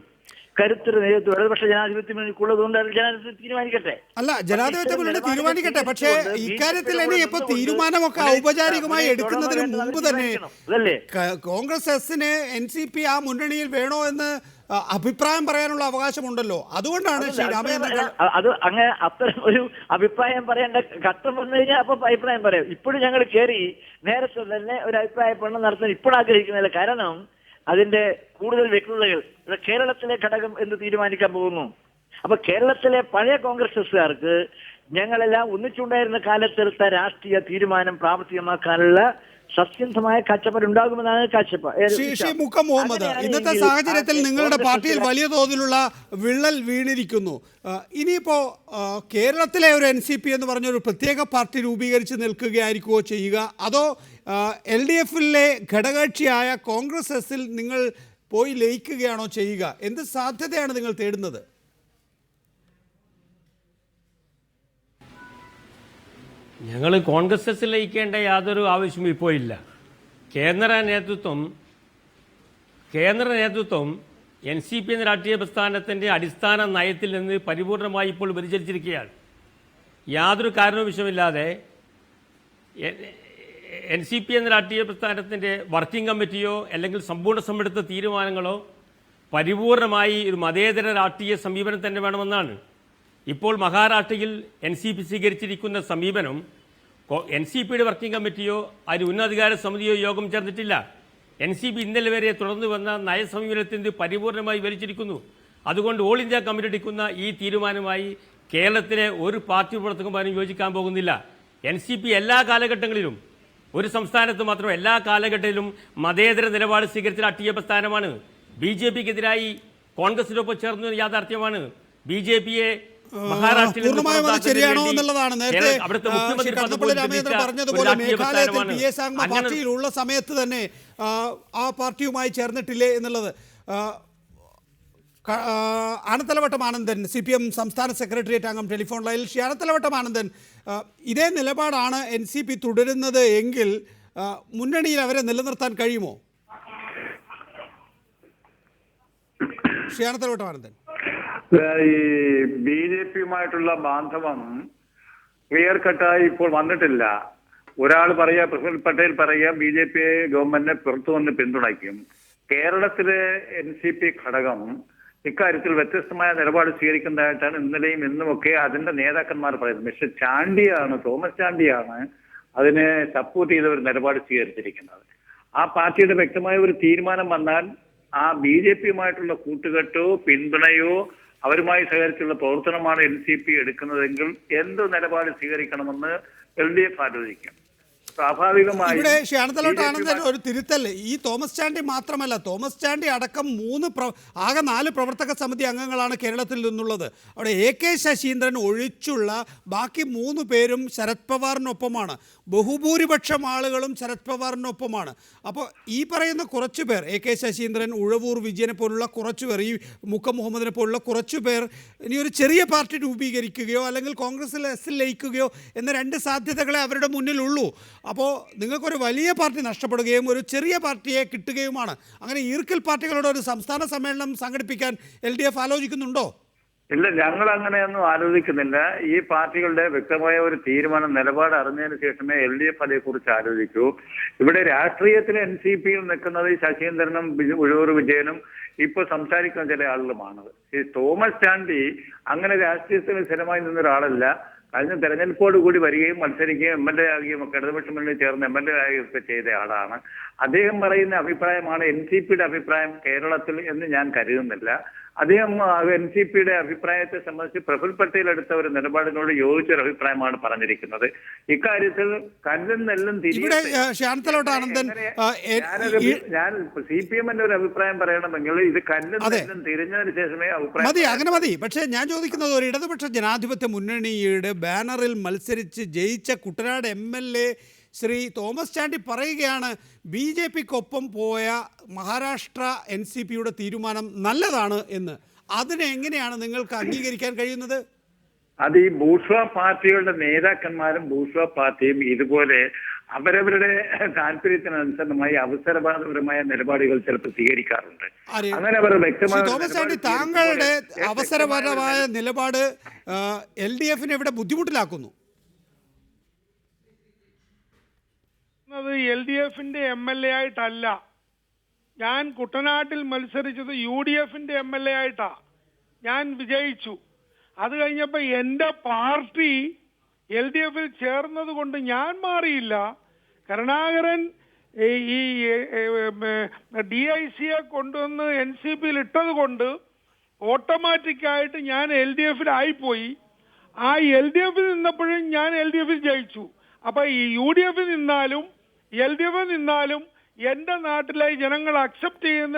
കരുത്തര നേതൃത്വം ഇടതുപക്ഷ ജനാധിപത്യ മുന്നണിക്കുള്ളതുകൊണ്ട് ജനാധിപത്യം തീരുമാനിക്കട്ടെ. അല്ല, ജനാധിപത്യ മുന്നണി തീരുമാനിക്കട്ടെ. പക്ഷേ ഇക്കാര്യത്തിൽ ഇനി ഇപ്പൊ തീരുമാനമൊക്കെ ഔപചാരികമായി എടുക്കുന്നതിന് മുമ്പ് തന്നെ കോൺഗ്രസ് എസിന് NCP ആ മുന്നണിയിൽ വേണോ എന്ന് അഭിപ്രായം പറയാനുള്ള അവകാശമുണ്ടല്ലോ. അതുകൊണ്ടാണ് ശ്രീ രാമചന്ദ്രൻ അത് അങ്ങനെ അത്തരം ഒരു അഭിപ്രായം പറയേണ്ട ഘട്ടം വന്നു കഴിഞ്ഞാൽ അപ്പൊ അഭിപ്രായം പറയാം. ഇപ്പോഴും ഞങ്ങൾ കയറി നേരത്തെ തന്നെ ഒരു അഭിപ്രായ പഠനം നടത്താൻ ഇപ്പോഴും ആഗ്രഹിക്കുന്നില്ല. കാരണം അതിന്റെ കൂടുതൽ വ്യക്തതകൾ കേരളത്തിലെ ഘടകം എന്ന് തീരുമാനിക്കാൻ പോകുന്നു. അപ്പൊ കേരളത്തിലെ പഴയ കോൺഗ്രസ്സുകാർക്ക് ഞങ്ങളെല്ലാം ഒന്നിച്ചുണ്ടായിരുന്ന കാലത്തെടുത്ത രാഷ്ട്രീയ തീരുമാനം പ്രാവർത്തികമാക്കാനുള്ള സത്യസന്ധമായ കാഴ്ചപ്പാട് ഉണ്ടാകുമെന്നാണ് കാഴ്ചപ്പാട്. മുക്കം മുഹമ്മദ്, ഇന്നത്തെ സാഹചര്യത്തിൽ നിങ്ങളുടെ പാർട്ടിയിൽ വലിയ തോതിലുള്ള വിള്ളൽ വീണിരിക്കുന്നു. ഇനിയിപ്പോ കേരളത്തിലെ ഒരു NCP എന്ന് പറഞ്ഞൊരു പ്രത്യേക പാർട്ടി രൂപീകരിച്ച് നിൽക്കുകയായിരിക്കുമോ ചെയ്യുക, അതോ LDF-ലെ ഘടകകക്ഷിയായ കോൺഗ്രസ് എസിൽ നിങ്ങൾ പോയി ലയിക്കുകയാണോ ചെയ്യുക? എന്ത് സാധ്യതയാണ് നിങ്ങൾ തേടുന്നത്? ഞങ്ങൾ കോൺഗ്രസ് എസിൽ ലയിക്കേണ്ട യാതൊരു ആവശ്യവും ഇപ്പോൾ ഇല്ല. കേന്ദ്ര നേതൃത്വം NCP എന്ന രാഷ്ട്രീയ പ്രസ്ഥാനത്തിൻ്റെ അടിസ്ഥാന നയത്തിൽ നിന്ന് പരിപൂർണമായി ഇപ്പോൾ വ്യതിചലിച്ചിരിക്കുകയാണ്. യാതൊരു കാരണവുമില്ലാതെ NCP എന്ന രാഷ്ട്രീയ പ്രസ്ഥാനത്തിൻ്റെ വർക്കിംഗ് കമ്മിറ്റിയോ അല്ലെങ്കിൽ സമ്പൂർണ്ണ സമ്മേളനത്തെ തീരുമാനങ്ങളോ പരിപൂർണമായി ഒരു മതേതര രാഷ്ട്രീയ സമീപനം തന്നെ വേണമെന്നാണ്. ഇപ്പോൾ മഹാരാഷ്ട്രയിൽ NCP സ്വീകരിച്ചിരിക്കുന്ന സമീപനം NCPയുടെ വർക്കിംഗ് കമ്മിറ്റിയോ അതിന് ഉന്നതാധികാര സമിതിയോ യോഗം ചേർന്നിട്ടില്ല. NCP ഇന്നലെ വരെ തുടർന്നു വന്ന നയസമീപനത്തിന് പരിപൂർണമായി വലിച്ചിരിക്കുന്നു. അതുകൊണ്ട് ഓൾ ഇന്ത്യ കമ്മിറ്റി എടുക്കുന്ന ഈ തീരുമാനമായി കേരളത്തിലെ ഒരു പാർട്ടി പ്രവർത്തകന്മാരും യോജിക്കാൻ പോകുന്നില്ല. NCP എല്ലാ കാലഘട്ടങ്ങളിലും, ഒരു സംസ്ഥാനത്ത് മാത്രം എല്ലാ കാലഘട്ടത്തിലും മതേതര നിലപാട് സ്വീകരിച്ച രാഷ്ട്രീയ പ്രസ്ഥാനമാണ്. BJPക്കെതിരായി കോൺഗ്രസിനൊപ്പം ചേർന്ന യാഥാർത്ഥ്യമാണ്. BJPയെ പൂർണ്ണമായും അത് ശരിയാണോ എന്നുള്ളതാണ്. നേരത്തെ കടന്നപ്പള്ളി രാമചന്ദ്രൻ പറഞ്ഞതുപോലെ മേഘാലയത്തിൽ PA സാങ്മ പാർട്ടിയിലുള്ള സമയത്ത് തന്നെ ആ പാർട്ടിയുമായി ചേർന്നിട്ടില്ലേ എന്നുള്ളത്. ആനത്തലവട്ടം ആനന്ദൻ, CPM സംസ്ഥാന സെക്രട്ടേറിയറ്റ് അംഗം, ടെലിഫോൺ ലൈനിൽ. ആനത്തലവട്ടം ആനന്ദൻ, ഇതേ നിലപാടാണ് NCP തുടരുന്നത് എങ്കിൽ മുന്നണിയിൽ അവരെ നിലനിർത്താൻ കഴിയുമോ? ആനത്തലവട്ടം ആനന്ദൻ, ഈ BJPയുമായിട്ടുള്ള ബാന്ധവം ക്ലിയർ കട്ടായി ഇപ്പോൾ വന്നിട്ടില്ല. ഒരാൾ പറയുക, പ്രഫുൽ പട്ടേൽ പറയുക BJP ഗവൺമെന്റിനെ പുറത്തു വന്ന് പിന്തുണയ്ക്കും. കേരളത്തിലെ NCP ഘടകം ഇക്കാര്യത്തിൽ വ്യത്യസ്തമായ നിലപാട് സ്വീകരിക്കുന്നതായിട്ടാണ് ഇന്നലെയും ഇന്നുമൊക്കെ അതിന്റെ നേതാക്കന്മാർ പറയുന്നത്. മിസ്റ്റർ ചാണ്ടിയാണ്, തോമസ് ചാണ്ടിയാണ് അതിനെ സപ്പോർട്ട് ചെയ്ത ഒരു നിലപാട് സ്വീകരിച്ചിരിക്കുന്നത്. ആ പാർട്ടിയുടെ വ്യക്തമായ ഒരു തീരുമാനം വന്നാൽ ആ BJPയുമായിട്ടുള്ള കൂട്ടുകെട്ടോ പിന്തുണയോ അവരുമായി സഹകരിച്ചുള്ള പ്രവർത്തനമാണ് NCP എടുക്കുന്നതെങ്കിൽ എന്ത് നിലപാട് സ്വീകരിക്കണമെന്ന് LDF ആലോചിക്കും. ഇവിടെ ആനത്തലവട്ടം ആനന്ദൻ ഒരു തിരുത്തൽ. ഈ തോമസ് ചാണ്ടി മാത്രമല്ല, തോമസ് ചാണ്ടി അടക്കം ആകെ 4 പ്രവർത്തക സമിതി അംഗങ്ങളാണ് കേരളത്തിൽ നിന്നുള്ളത്. അവിടെ AK ശശീന്ദ്രൻ ഒഴിച്ചുള്ള ബാക്കി 3 പേരും ശരത് പവാറിനൊപ്പമാണ്. ബഹുഭൂരിപക്ഷം ആളുകളും ശരത് പവാറിനൊപ്പമാണ്. അപ്പോൾ ഈ പറയുന്ന കുറച്ചു പേർ, AK ശശീന്ദ്രൻ, ഉഴവൂർ വിജയനെ പോലുള്ള കുറച്ചു പേർ, ഈ മുക്കം മുഹമ്മദിനെ പോലുള്ള കുറച്ചു പേർ ഇനി ഒരു ചെറിയ പാർട്ടി രൂപീകരിക്കുകയോ അല്ലെങ്കിൽ കോൺഗ്രസിൽ ലയിക്കുകയോ എന്ന 2 സാധ്യതകളെ അവരുടെ മുന്നിലുള്ളൂ. അപ്പോൾ നിങ്ങൾക്കൊരു വലിയ പാർട്ടി നഷ്ടപ്പെടുകയും ഒരു ചെറിയ പാർട്ടിയെ കിട്ടുകയുമാണ്. അങ്ങനെ ഈർക്കിൽ പാർട്ടികളുടെ ഒരു സംസ്ഥാന സമ്മേളനം സംഘടിപ്പിക്കാൻ LDF ആലോചിക്കുന്നുണ്ടോ? ഇല്ല, ഞങ്ങൾ അങ്ങനെയൊന്നും ആലോചിക്കുന്നില്ല. ഈ പാർട്ടികളുടെ വ്യക്തമായ ഒരു തീരുമാനം, നിലപാട് അറിഞ്ഞതിന് ശേഷമേ LDF അതേക്കുറിച്ച് ആലോചിക്കൂ. ഇവിടെ രാഷ്ട്രീയത്തിൽ NCPയിൽ നിൽക്കുന്നത് ഈ ശശീന്ദ്രനും ഉഴവൂർ വിജയനും ഇപ്പൊ സംസാരിക്കുന്ന ചില ആളുകളുമാണ്. ഈ തോമസ് ചാണ്ടി അങ്ങനെ രാഷ്ട്രീയത്തിന് സ്ഥിരമായി നിന്നൊരാളല്ല. കഴിഞ്ഞ തെരഞ്ഞെടുപ്പോട് കൂടി വരികയും മത്സരിക്കുകയും MLA ആകുകയും ഒക്കെ ഇടതുപക്ഷ മുന്നണി ചേർന്ന് MLA ആകുകയൊക്കെ ചെയ്ത ആളാണ്. അദ്ദേഹം പറയുന്ന അഭിപ്രായമാണ് NCPയുടെ അഭിപ്രായം കേരളത്തിൽ എന്ന് ഞാൻ കരുതുന്നില്ല. അദ്ദേഹം NCPയുടെ അഭിപ്രായത്തെ സംബന്ധിച്ച് പ്രഫുൽ പട്ടേൽ എടുത്ത ഒരു നിലപാടിനോട് യോജിച്ചൊരു അഭിപ്രായമാണ് പറഞ്ഞിരിക്കുന്നത്. ഇക്കാര്യത്തിൽ കല്ലും നെല്ലും ഞാൻ CPMന്റെ ഒരു അഭിപ്രായം പറയണമെങ്കിൽ ഇത് കല്ലും നെല്ലും തിരിഞ്ഞതിന് ശേഷമേ അഭിപ്രായം മതി. അങ്ങനെ മതി. പക്ഷേ ഞാൻ ചോദിക്കുന്നത്, ഒരു ഇടതുപക്ഷ ജനാധിപത്യ മുന്നണിയുടെ ബാനറിൽ മത്സരിച്ച് ജയിച്ച കുട്ടനാട് MLA ശ്രീ തോമസ് ചാണ്ടി പറയുകയാണ് BJPക്കൊപ്പം പോയ മഹാരാഷ്ട്ര NCPയുടെ തീരുമാനം നല്ലതാണ് എന്ന്. അതിനെ എങ്ങനെയാണ് നിങ്ങൾക്ക് അംഗീകരിക്കാൻ കഴിയുന്നത്? അത് ഈ ബൂർഷ്വാ പാർട്ടികളുടെ നേതാക്കന്മാരും ബൂർഷ്വാ പാർട്ടിയും ഇതുപോലെ അവരവരുടെ താല്പര്യത്തിനനുസൃതമായി അവസരപരമായ നിലപാടുകൾ ചിലപ്പോൾ സ്വീകരിക്കാറുണ്ട്. അങ്ങനെ അവർ വ്യക്തമായ തോമസ് ചാണ്ടി, താങ്കളുടെ അവസരപരമായ നിലപാട് LDFനെ ഇവിടെ ബുദ്ധിമുട്ടിലാക്കുന്നു. LDFന്റെ MLA ആയിട്ടല്ല, ഞാൻ കുട്ടനാട്ടിൽ മത്സരിച്ചത് UDFന്റെ MLA ആയിട്ടാ. ഞാൻ വിജയിച്ചു. അത് കഴിഞ്ഞപ്പോൾ എൻ്റെ പാർട്ടി LDFൽ ചേർന്നത് കൊണ്ട് ഞാൻ മാറിയില്ല. കരുണാകരൻ ഈ DICയെ കൊണ്ടുവന്ന് NCPയിൽ ഇട്ടത് കൊണ്ട് ഓട്ടോമാറ്റിക്കായിട്ട് ഞാൻ LDFിലായിപ്പോയി. ആ LDFിൽ നിന്നപ്പോഴും ഞാൻ LDFിൽ ജയിച്ചു. അപ്പൊ ഈ UDF നിന്നാലും LDF നിന്നാലും എൻ്റെ നാട്ടിലെ ജനങ്ങൾ അക്സെപ്റ്റ് ചെയ്യുന്ന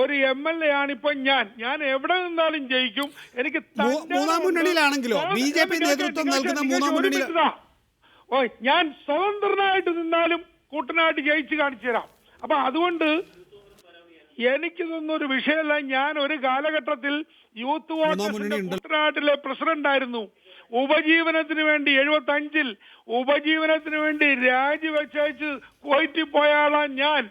ഒരു MLA ആണ് ഇപ്പൊ ഞാൻ എവിടെ നിന്നാലും ജയിക്കും. എനിക്ക് മൂന്നാം മുന്നണിയിലാണെങ്കിലോ BJP നേതൃത്വം നൽകുന്ന മൂന്നാം മുന്നണി ഞാൻ സ്വതന്ത്രനായിട്ട് നിന്നാലും കുട്ടനാട്ട് ജയിച്ച് കാണിച്ചു തരാം. അപ്പൊ അതുകൊണ്ട് എനിക്കിതൊന്നും ഒരു വിഷയമല്ല. ഞാൻ ഒരു കാലഘട്ടത്തിൽ യൂത്ത് കോൺഗ്രസിന്റെ കുട്ടനാട്ടിലെ പ്രസിഡന്റ് ആയിരുന്നു. ഉപജീവനത്തിന് വേണ്ടി 75-ൽ ഉപജീവനത്തിന് വേണ്ടി രാജിവെച്ചു കോയിറ്റി പോയ ആളാണ് ഞാൻ.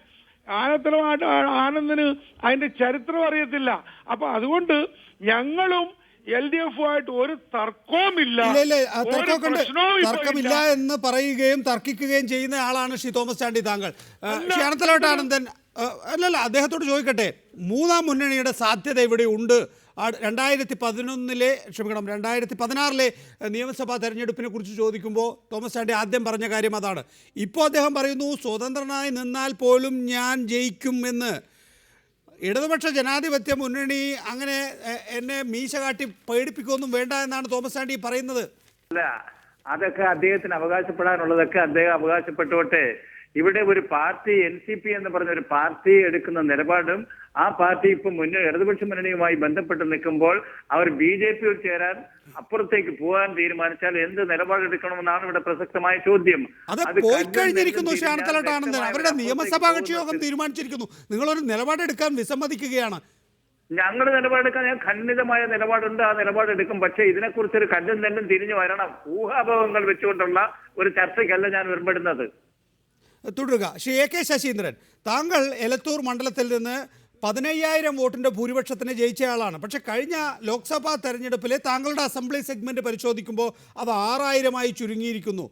ആനന്ദന് അതിന്റെ ചരിത്രം അറിയത്തില്ല. അപ്പൊ അതുകൊണ്ട് ഞങ്ങളും LDFുമായിട്ട് ഒരു തർക്കവുമില്ല, തർക്കമില്ല എന്ന് പറയുകയും തർക്കിക്കുകയും ചെയ്യുന്ന ആളാണ് ശ്രീ തോമസ് ചാണ്ടി. താങ്കൾ ആനത്തലവട്ടം ആനന്ദൻ, അല്ലല്ല, അദ്ദേഹത്തോട് ചോദിക്കട്ടെ, മൂന്നാം മുന്നണിയുടെ സാധ്യത ഇവിടെ ഉണ്ട്. 2016 നിയമസഭാ തെരഞ്ഞെടുപ്പിനെ കുറിച്ച് ചോദിക്കുമ്പോൾ തോമസ് ചാണ്ടി ആദ്യം പറഞ്ഞ കാര്യം അതാണ്. ഇപ്പോൾ അദ്ദേഹം പറയുന്നു സ്വതന്ത്രനായി നിന്നാൽ പോലും ഞാൻ ജയിക്കും എന്ന്. ഇടതുപക്ഷ ജനാധിപത്യ മുന്നണി അങ്ങനെ എന്നെ മീശ കാട്ടി പേടിപ്പിക്കുകയൊന്നും വേണ്ട എന്നാണ് തോമസ് ചാണ്ടി പറയുന്നത്. അല്ല, അതൊക്കെ അദ്ദേഹത്തിന് അവകാശപ്പെടാനുള്ളതൊക്കെ അദ്ദേഹം അവകാശപ്പെട്ടോട്ടെ. ഇവിടെ ഒരു പാർട്ടി NCP എന്ന് പറഞ്ഞ ഒരു പാർട്ടി എടുക്കുന്ന നിലപാടും ആ പാർട്ടി ഇപ്പൊ ഇടതുപക്ഷ മുന്നണിയുമായി ബന്ധപ്പെട്ട് നിൽക്കുമ്പോൾ അവർ BJPയിൽ ചേരാൻ അപ്പുറത്തേക്ക് പോകാൻ തീരുമാനിച്ചാൽ എന്ത് നിലപാടെടുക്കണമെന്നാണ് ഇവിടെ പ്രസക്തമായ ചോദ്യം. അത് പോയി കഴിഞ്ഞിരിക്കുന്നു. അവരുടെ നിയമസഭാ കക്ഷി യോഗം തീരുമാനിച്ചിരിക്കുന്നു. നിങ്ങളൊരു നിലപാടെടുക്കാൻ വിസമ്മതിക്കുകയാണ്. ഞങ്ങളുടെ നിലപാടെടുക്കാൻ ഞാൻ ഖണ്ഡിതമായ നിലപാടുണ്ട്, ആ നിലപാടെടുക്കും. പക്ഷേ ഇതിനെക്കുറിച്ചൊരു കല്ലും നെല്ലും തിരിഞ്ഞു വരണം. ഊഹാഭോഗങ്ങൾ വെച്ചുകൊണ്ടുള്ള ഒരു ചർച്ചയ്ക്കല്ല ഞാൻ ഏർപ്പെടുന്നത്. തുടരുക. ശ്രീ എ കെ ശശീന്ദ്രൻ, താങ്കൾ എലത്തൂർ മണ്ഡലത്തിൽ നിന്ന് 15,000 വോട്ടിൻ്റെ ഭൂരിപക്ഷത്തിന് ജയിച്ചയാളാണ്. പക്ഷേ കഴിഞ്ഞ ലോക്സഭാ തെരഞ്ഞെടുപ്പിലെ താങ്കളുടെ അസംബ്ലി സെഗ്മെൻറ്റ് പരിശോധിക്കുമ്പോൾ അത് 6,000 ചുരുങ്ങിയിരിക്കുന്നു.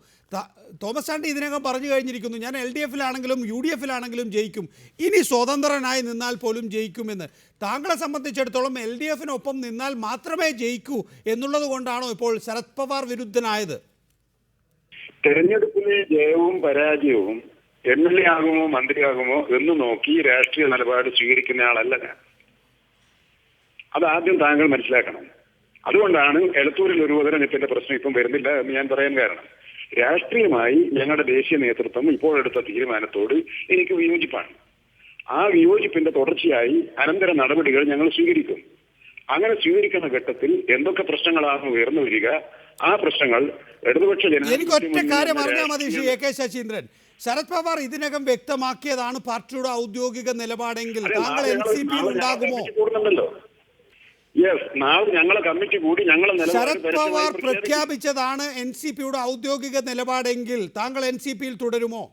തോമസ് ചാണ്ടി ഇതിനകം പറഞ്ഞു കഴിഞ്ഞിരിക്കുന്നു, ഞാൻ LDF-ലാണെങ്കിലും UDF-ലാണെങ്കിലും ജയിക്കും, ഇനി സ്വതന്ത്രനായി നിന്നാൽ പോലും ജയിക്കുമെന്ന്. താങ്കളെ സംബന്ധിച്ചിടത്തോളം LDF-നൊപ്പം നിന്നാൽ മാത്രമേ ജയിക്കൂ എന്നുള്ളത് കൊണ്ടാണോ ഇപ്പോൾ ശരത് പവാർ വിരുദ്ധനായത്? തെരഞ്ഞെടുപ്പിലെ ജയവും പരാജയവും MLA ആകുമോ മന്ത്രിയാകുമോ എന്ന് നോക്കി രാഷ്ട്രീയ നിലപാട് സ്വീകരിക്കുന്ന ആളല്ല ഞാൻ. അതാദ്യം താങ്കൾ മനസ്സിലാക്കണം. അതുകൊണ്ടാണ് എലത്തൂരിൽ ഒരു ഉപതെരഞ്ഞെടുപ്പിന്റെ പ്രശ്നം ഇപ്പം വരുന്നില്ല എന്ന് ഞാൻ പറയാൻ കാരണം. രാഷ്ട്രീയമായി ഞങ്ങളുടെ ദേശീയ നേതൃത്വം ഇപ്പോൾ എടുത്ത തീരുമാനത്തോട് എനിക്ക് വിയോജിപ്പാണ്. ആ വിയോജിപ്പിന്റെ തുടർച്ചയായി അനന്തര നടപടികൾ ഞങ്ങൾ സ്വീകരിക്കും. അങ്ങനെ സ്വീകരിക്കുന്ന ഘട്ടത്തിൽ എന്തൊക്കെ പ്രശ്നങ്ങളാണ് ഉയർന്നു വരിക, ആ പ്രശ്നങ്ങൾ ഇടതുപക്ഷ എനിക്കൊറ്റ കാര്യം അറിഞ്ഞാൽ മതി ശ്രീ എ കെ ശശീന്ദ്രൻ. ശരത് പവാർ ഇതിനകം വ്യക്തമാക്കിയതാണ് പാർട്ടിയുടെ ഔദ്യോഗിക നിലപാടെങ്കിൽ താങ്കൾ NCP ഉണ്ടാകുമോ? നാളെ ഞങ്ങളെ കമ്മിറ്റി കൂടി ശരത് പവാർ പ്രഖ്യാപിച്ചതാണ് NCPയുടെ ഔദ്യോഗിക നിലപാടെങ്കിൽ താങ്കൾ NCPയിൽ തുടരുമോ?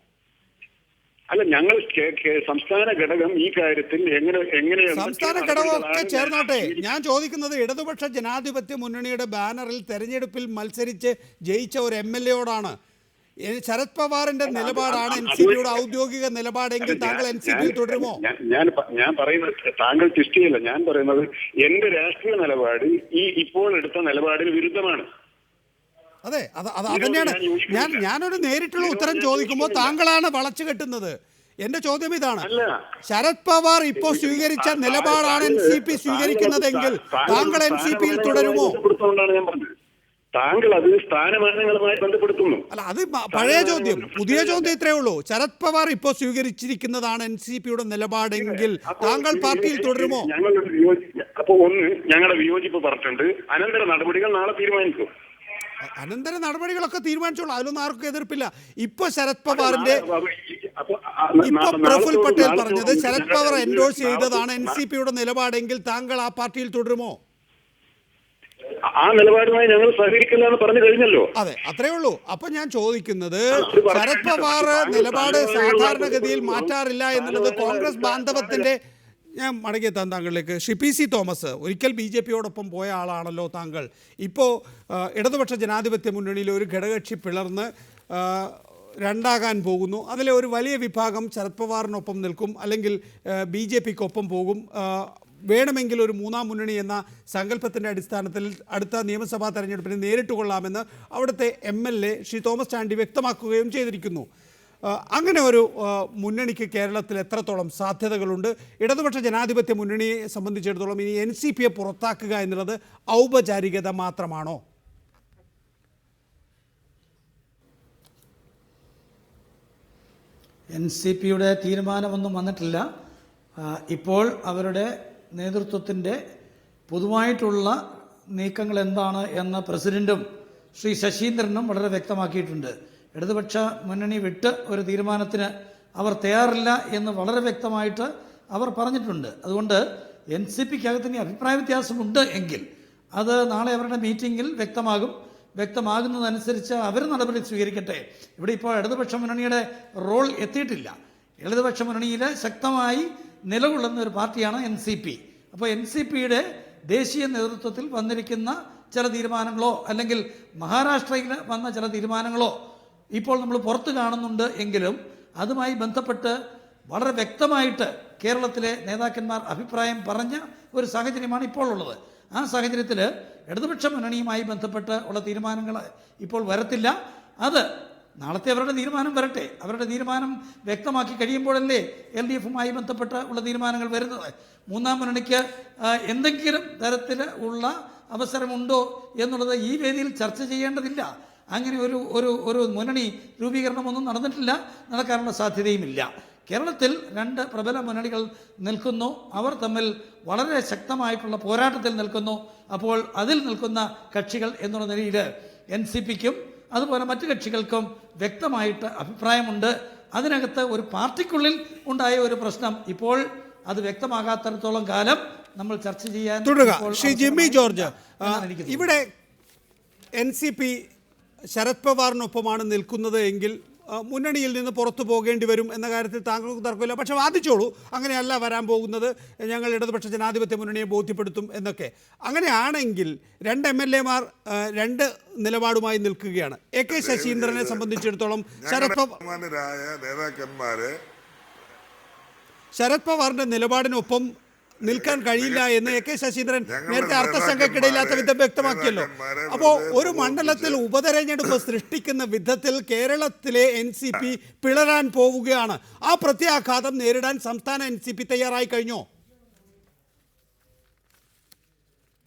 അല്ല, ഞങ്ങൾ സംസ്ഥാന ഘടകം ഈ കാര്യത്തിൽ എങ്ങനെ സംസ്ഥാന ഘടകമൊക്കെ ചേർന്നോട്ടെ. ഞാൻ ചോദിക്കുന്നത് ഇടതുപക്ഷ ജനാധിപത്യ മുന്നണിയുടെ ബാനറിൽ തെരഞ്ഞെടുപ്പിൽ മത്സരിച്ച് ജയിച്ച ഒരു MLA-യോടാണ്. ശരത് പവാറിന്റെ നിലപാടാണ് NCPയുടെ ഔദ്യോഗിക നിലപാടെങ്കിൽ താങ്കൾ NCPയിൽ തുടരുമോ? ഞാൻ പറയുന്നത് താങ്കൾ തിഷ്ടിയല്ല. ഞാൻ പറയുന്നത് എന്റെ രാഷ്ട്രീയ നിലപാട് ഈ ഇപ്പോൾ എടുത്ത നിലപാടിന് വിരുദ്ധമാണ്. അതെ, അതന്നെയാണ് ഞാനൊരു നേരിട്ടുള്ള ഉത്തരം ചോദിക്കുമ്പോൾ താങ്കളാണ് വളച്ചു കെട്ടുന്നത്. എന്റെ ചോദ്യം ഇതാണ്, ശരത് പവാർ ഇപ്പോൾ സ്വീകരിച്ച നിലപാടാണ് NCP സ്വീകരിക്കുന്നതെങ്കിൽ താങ്കൾ NCPയിൽ തുടരുമോ? താങ്കൾ അത് സ്ഥാനമാനങ്ങളുമായി ബന്ധപ്പെടുത്തുന്നു. അല്ല, അത് പഴയ ചോദ്യം. പുതിയ ചോദ്യം ഇത്രയേ ഉള്ളൂ. ശരത് പവാർ ഇപ്പോൾ സ്വീകരിച്ചിരിക്കുന്നതാണ് NCPയുടെ നിലപാടെങ്കിൽ താങ്കൾ പാർട്ടിയിൽ തുടരുമോ? അപ്പൊ ഞങ്ങളുടെ വിയോജിപ്പ് പറഞ്ഞിട്ടുണ്ട്. അനന്തര നടപടികൾ നാളെ തീരുമാനിക്കും. അനന്തര നടപടികളൊക്കെ തീരുമാനിച്ചോളൂ, അതിലൊന്നും ആർക്കും എതിർപ്പില്ല. ഇപ്പൊ ശരത് പവാറിന്റെ പ്രഫുൽ പട്ടേൽ പറഞ്ഞത് ശരത് പവാർ എൻഡോഴ്സ് ചെയ്തതാണ് NCPയുടെ നിലപാടെങ്കിൽ താങ്കൾ ആ പാർട്ടിയിൽ തുടരുമോ? ആ നിലപാടുമായി ഞങ്ങൾ സഹകരിക്കില്ല എന്ന് പറഞ്ഞു കഴിഞ്ഞല്ലോ. അതെ, അത്രേ ഉള്ളൂ. അപ്പൊ ഞാൻ ചോദിക്കുന്നത്, ശരത് പവാർ നിലപാട് സാധാരണഗതിയിൽ മാറ്റാറില്ല എന്നുള്ളത് കോൺഗ്രസ് ബാന്ധവത്തിന്റെ, ഞാൻ മടങ്ങിയെത്താൻ താങ്കളിലേക്ക്. ശ്രീ PC തോമസ്, ഒരിക്കൽ BJPയോടൊപ്പം പോയ ആളാണല്ലോ താങ്കൾ. ഇപ്പോൾ ഇടതുപക്ഷ ജനാധിപത്യ മുന്നണിയിലെ ഒരു ഘടകകക്ഷി പിളർന്ന് രണ്ടാകാൻ പോകുന്നു. അതിലെ ഒരു വലിയ വിഭാഗം ശരത് പവാറിനൊപ്പം നിൽക്കും, അല്ലെങ്കിൽ BJPക്കൊപ്പം പോകും. വേണമെങ്കിൽ ഒരു മൂന്നാം മുന്നണി എന്ന സങ്കല്പത്തിൻ്റെ അടിസ്ഥാനത്തിൽ അടുത്ത നിയമസഭാ തെരഞ്ഞെടുപ്പിന് നേരിട്ട് കൊള്ളാമെന്ന് അവിടുത്തെ MLA ശ്രീ തോമസ് ചാണ്ടി വ്യക്തമാക്കുകയും ചെയ്തിരിക്കുന്നു. അങ്ങനെ ഒരു മുന്നണിക്ക് കേരളത്തിൽ എത്രത്തോളം സാധ്യതകളുണ്ട്? ഇടതുപക്ഷ ജനാധിപത്യ മുന്നണിയെ സംബന്ധിച്ചിടത്തോളം ഇനി NCPയെ പുറത്താക്കുക എന്നുള്ളത് ഔപചാരികത മാത്രമാണോ? NCPയുടെ തീരുമാനമൊന്നും വന്നിട്ടില്ല. ഇപ്പോൾ അവരുടെ നേതൃത്വത്തിൻ്റെ പൊതുവായിട്ടുള്ള നീക്കങ്ങൾ എന്താണ് എന്ന് പ്രസിഡന്റും ശ്രീ ശശീന്ദ്രനും വളരെ വ്യക്തമാക്കിയിട്ടുണ്ട്. ഇടതുപക്ഷ മുന്നണി വിട്ട് ഒരു തീരുമാനത്തിന് അവർ തയ്യാറില്ല എന്ന് വളരെ വ്യക്തമായിട്ട് അവർ പറഞ്ഞിട്ടുണ്ട്. അതുകൊണ്ട് NCPക്കകത്ത് ഇനി അഭിപ്രായ വ്യത്യാസമുണ്ട് എങ്കിൽ അത് നാളെ അവരുടെ മീറ്റിങ്ങിൽ വ്യക്തമാകുന്നതനുസരിച്ച് അവർ നടപടി സ്വീകരിക്കട്ടെ. ഇവിടെ ഇപ്പോൾ ഇടതുപക്ഷ മുന്നണിയുടെ റോൾ എത്തിയിട്ടില്ല. ഇടതുപക്ഷ മുന്നണിയിൽ ശക്തമായി നിലകൊള്ളുന്ന ഒരു പാർട്ടിയാണ് NCP. അപ്പോൾ NCPയുടെ ദേശീയ നേതൃത്വത്തിൽ വന്നിരിക്കുന്ന ചില തീരുമാനങ്ങളോ അല്ലെങ്കിൽ മഹാരാഷ്ട്രയിൽ വന്ന ചില തീരുമാനങ്ങളോ ഇപ്പോൾ നമ്മൾ പുറത്ത് കാണുന്നുണ്ട് എങ്കിലും അതുമായി ബന്ധപ്പെട്ട് വളരെ വ്യക്തമായിട്ട് കേരളത്തിലെ നേതാക്കന്മാർ അഭിപ്രായം പറഞ്ഞ ഒരു സാഹചര്യമാണ് ഇപ്പോൾ ഉള്ളത്. ആ സാഹചര്യത്തിൽ ഇടതുപക്ഷ മുന്നണിയുമായി ബന്ധപ്പെട്ട് ഉള്ള തീരുമാനങ്ങൾ ഇപ്പോൾ വരത്തില്ല. അത് നാളത്തെ അവരുടെ തീരുമാനം വരട്ടെ. അവരുടെ തീരുമാനം വ്യക്തമാക്കി കഴിയുമ്പോഴല്ലേ LDFുമായി ബന്ധപ്പെട്ട് ഉള്ള തീരുമാനങ്ങൾ വരുന്നത്. മൂന്നാം മുന്നണിക്ക് എന്തെങ്കിലും തരത്തിൽ ഉള്ള അവസരമുണ്ടോ എന്നുള്ളത് ഈ വേദിയിൽ ചർച്ച ചെയ്യേണ്ടതില്ല. അങ്ങനെ ഒരു മുന്നണി രൂപീകരണമൊന്നും നടന്നിട്ടില്ല, നടക്കാനുള്ള സാധ്യതയുമില്ല. കേരളത്തിൽ രണ്ട് പ്രബല മുന്നണികൾ നിൽക്കുന്നു. അവർ തമ്മിൽ വളരെ ശക്തമായിട്ടുള്ള പോരാട്ടത്തിൽ നിൽക്കുന്നു. അപ്പോൾ അതിൽ നിൽക്കുന്ന കക്ഷികൾ എന്നുള്ള നിലയിൽ NCPക്കും അതുപോലെ മറ്റു കക്ഷികൾക്കും വ്യക്തമായിട്ട് അഭിപ്രായമുണ്ട്. അതിനകത്ത് ഒരു പാർട്ടിക്കുള്ളിൽ ഉണ്ടായ ഒരു പ്രശ്നം ഇപ്പോൾ അത് വ്യക്തമാകാത്തിടത്തോളം കാലം നമ്മൾ ചർച്ച ചെയ്യാൻ തുടരുക. ഇപ്പോൾ ശ്രീ ജിമ്മി ജോർജ്, എന്നാണ് എനിക്ക് തോന്നുന്നത്. ഇവിടെ NCP ശരത് പവാറിനൊപ്പമാണ് നിൽക്കുന്നത് എങ്കിൽ മുന്നണിയിൽ നിന്ന് പുറത്തു പോകേണ്ടി വരും എന്ന കാര്യത്തിൽ താങ്കൾക്ക് തർക്കമില്ല. പക്ഷെ വാദിച്ചോളൂ, അങ്ങനെയല്ല വരാൻ പോകുന്നത്, ഞങ്ങൾ ഇടതുപക്ഷ ജനാധിപത്യ മുന്നണിയെ ബോധ്യപ്പെടുത്തും എന്നൊക്കെ. അങ്ങനെയാണെങ്കിൽ 2 MLA-മാർ 2 നിലപാടുമായി നിൽക്കുകയാണ്. AK ശശീന്ദ്രനെ സംബന്ധിച്ചിടത്തോളം ശരത് പവാറിന്റെ നിലപാടിനൊപ്പം നിൽക്കാൻ കഴിയില്ല എന്ന് AK ശശീന്ദ്രൻ നേരത്തെ അർത്ഥസംഘർക്കിടയില്ലാത്ത വിധം വ്യക്തമാക്കിയല്ലോ. അപ്പോൾ ഒരു മണ്ഡലത്തിൽ ഉപതെരഞ്ഞെടുപ്പ് സൃഷ്ടിക്കുന്ന വിധത്തിൽ കേരളത്തിലെ NCP പിളരാൻ പോവുകയാണ്. ആ പ്രത്യാഘാതം നേരിടാൻ സംസ്ഥാന NCP തയ്യാറായി കഴിഞ്ഞോ?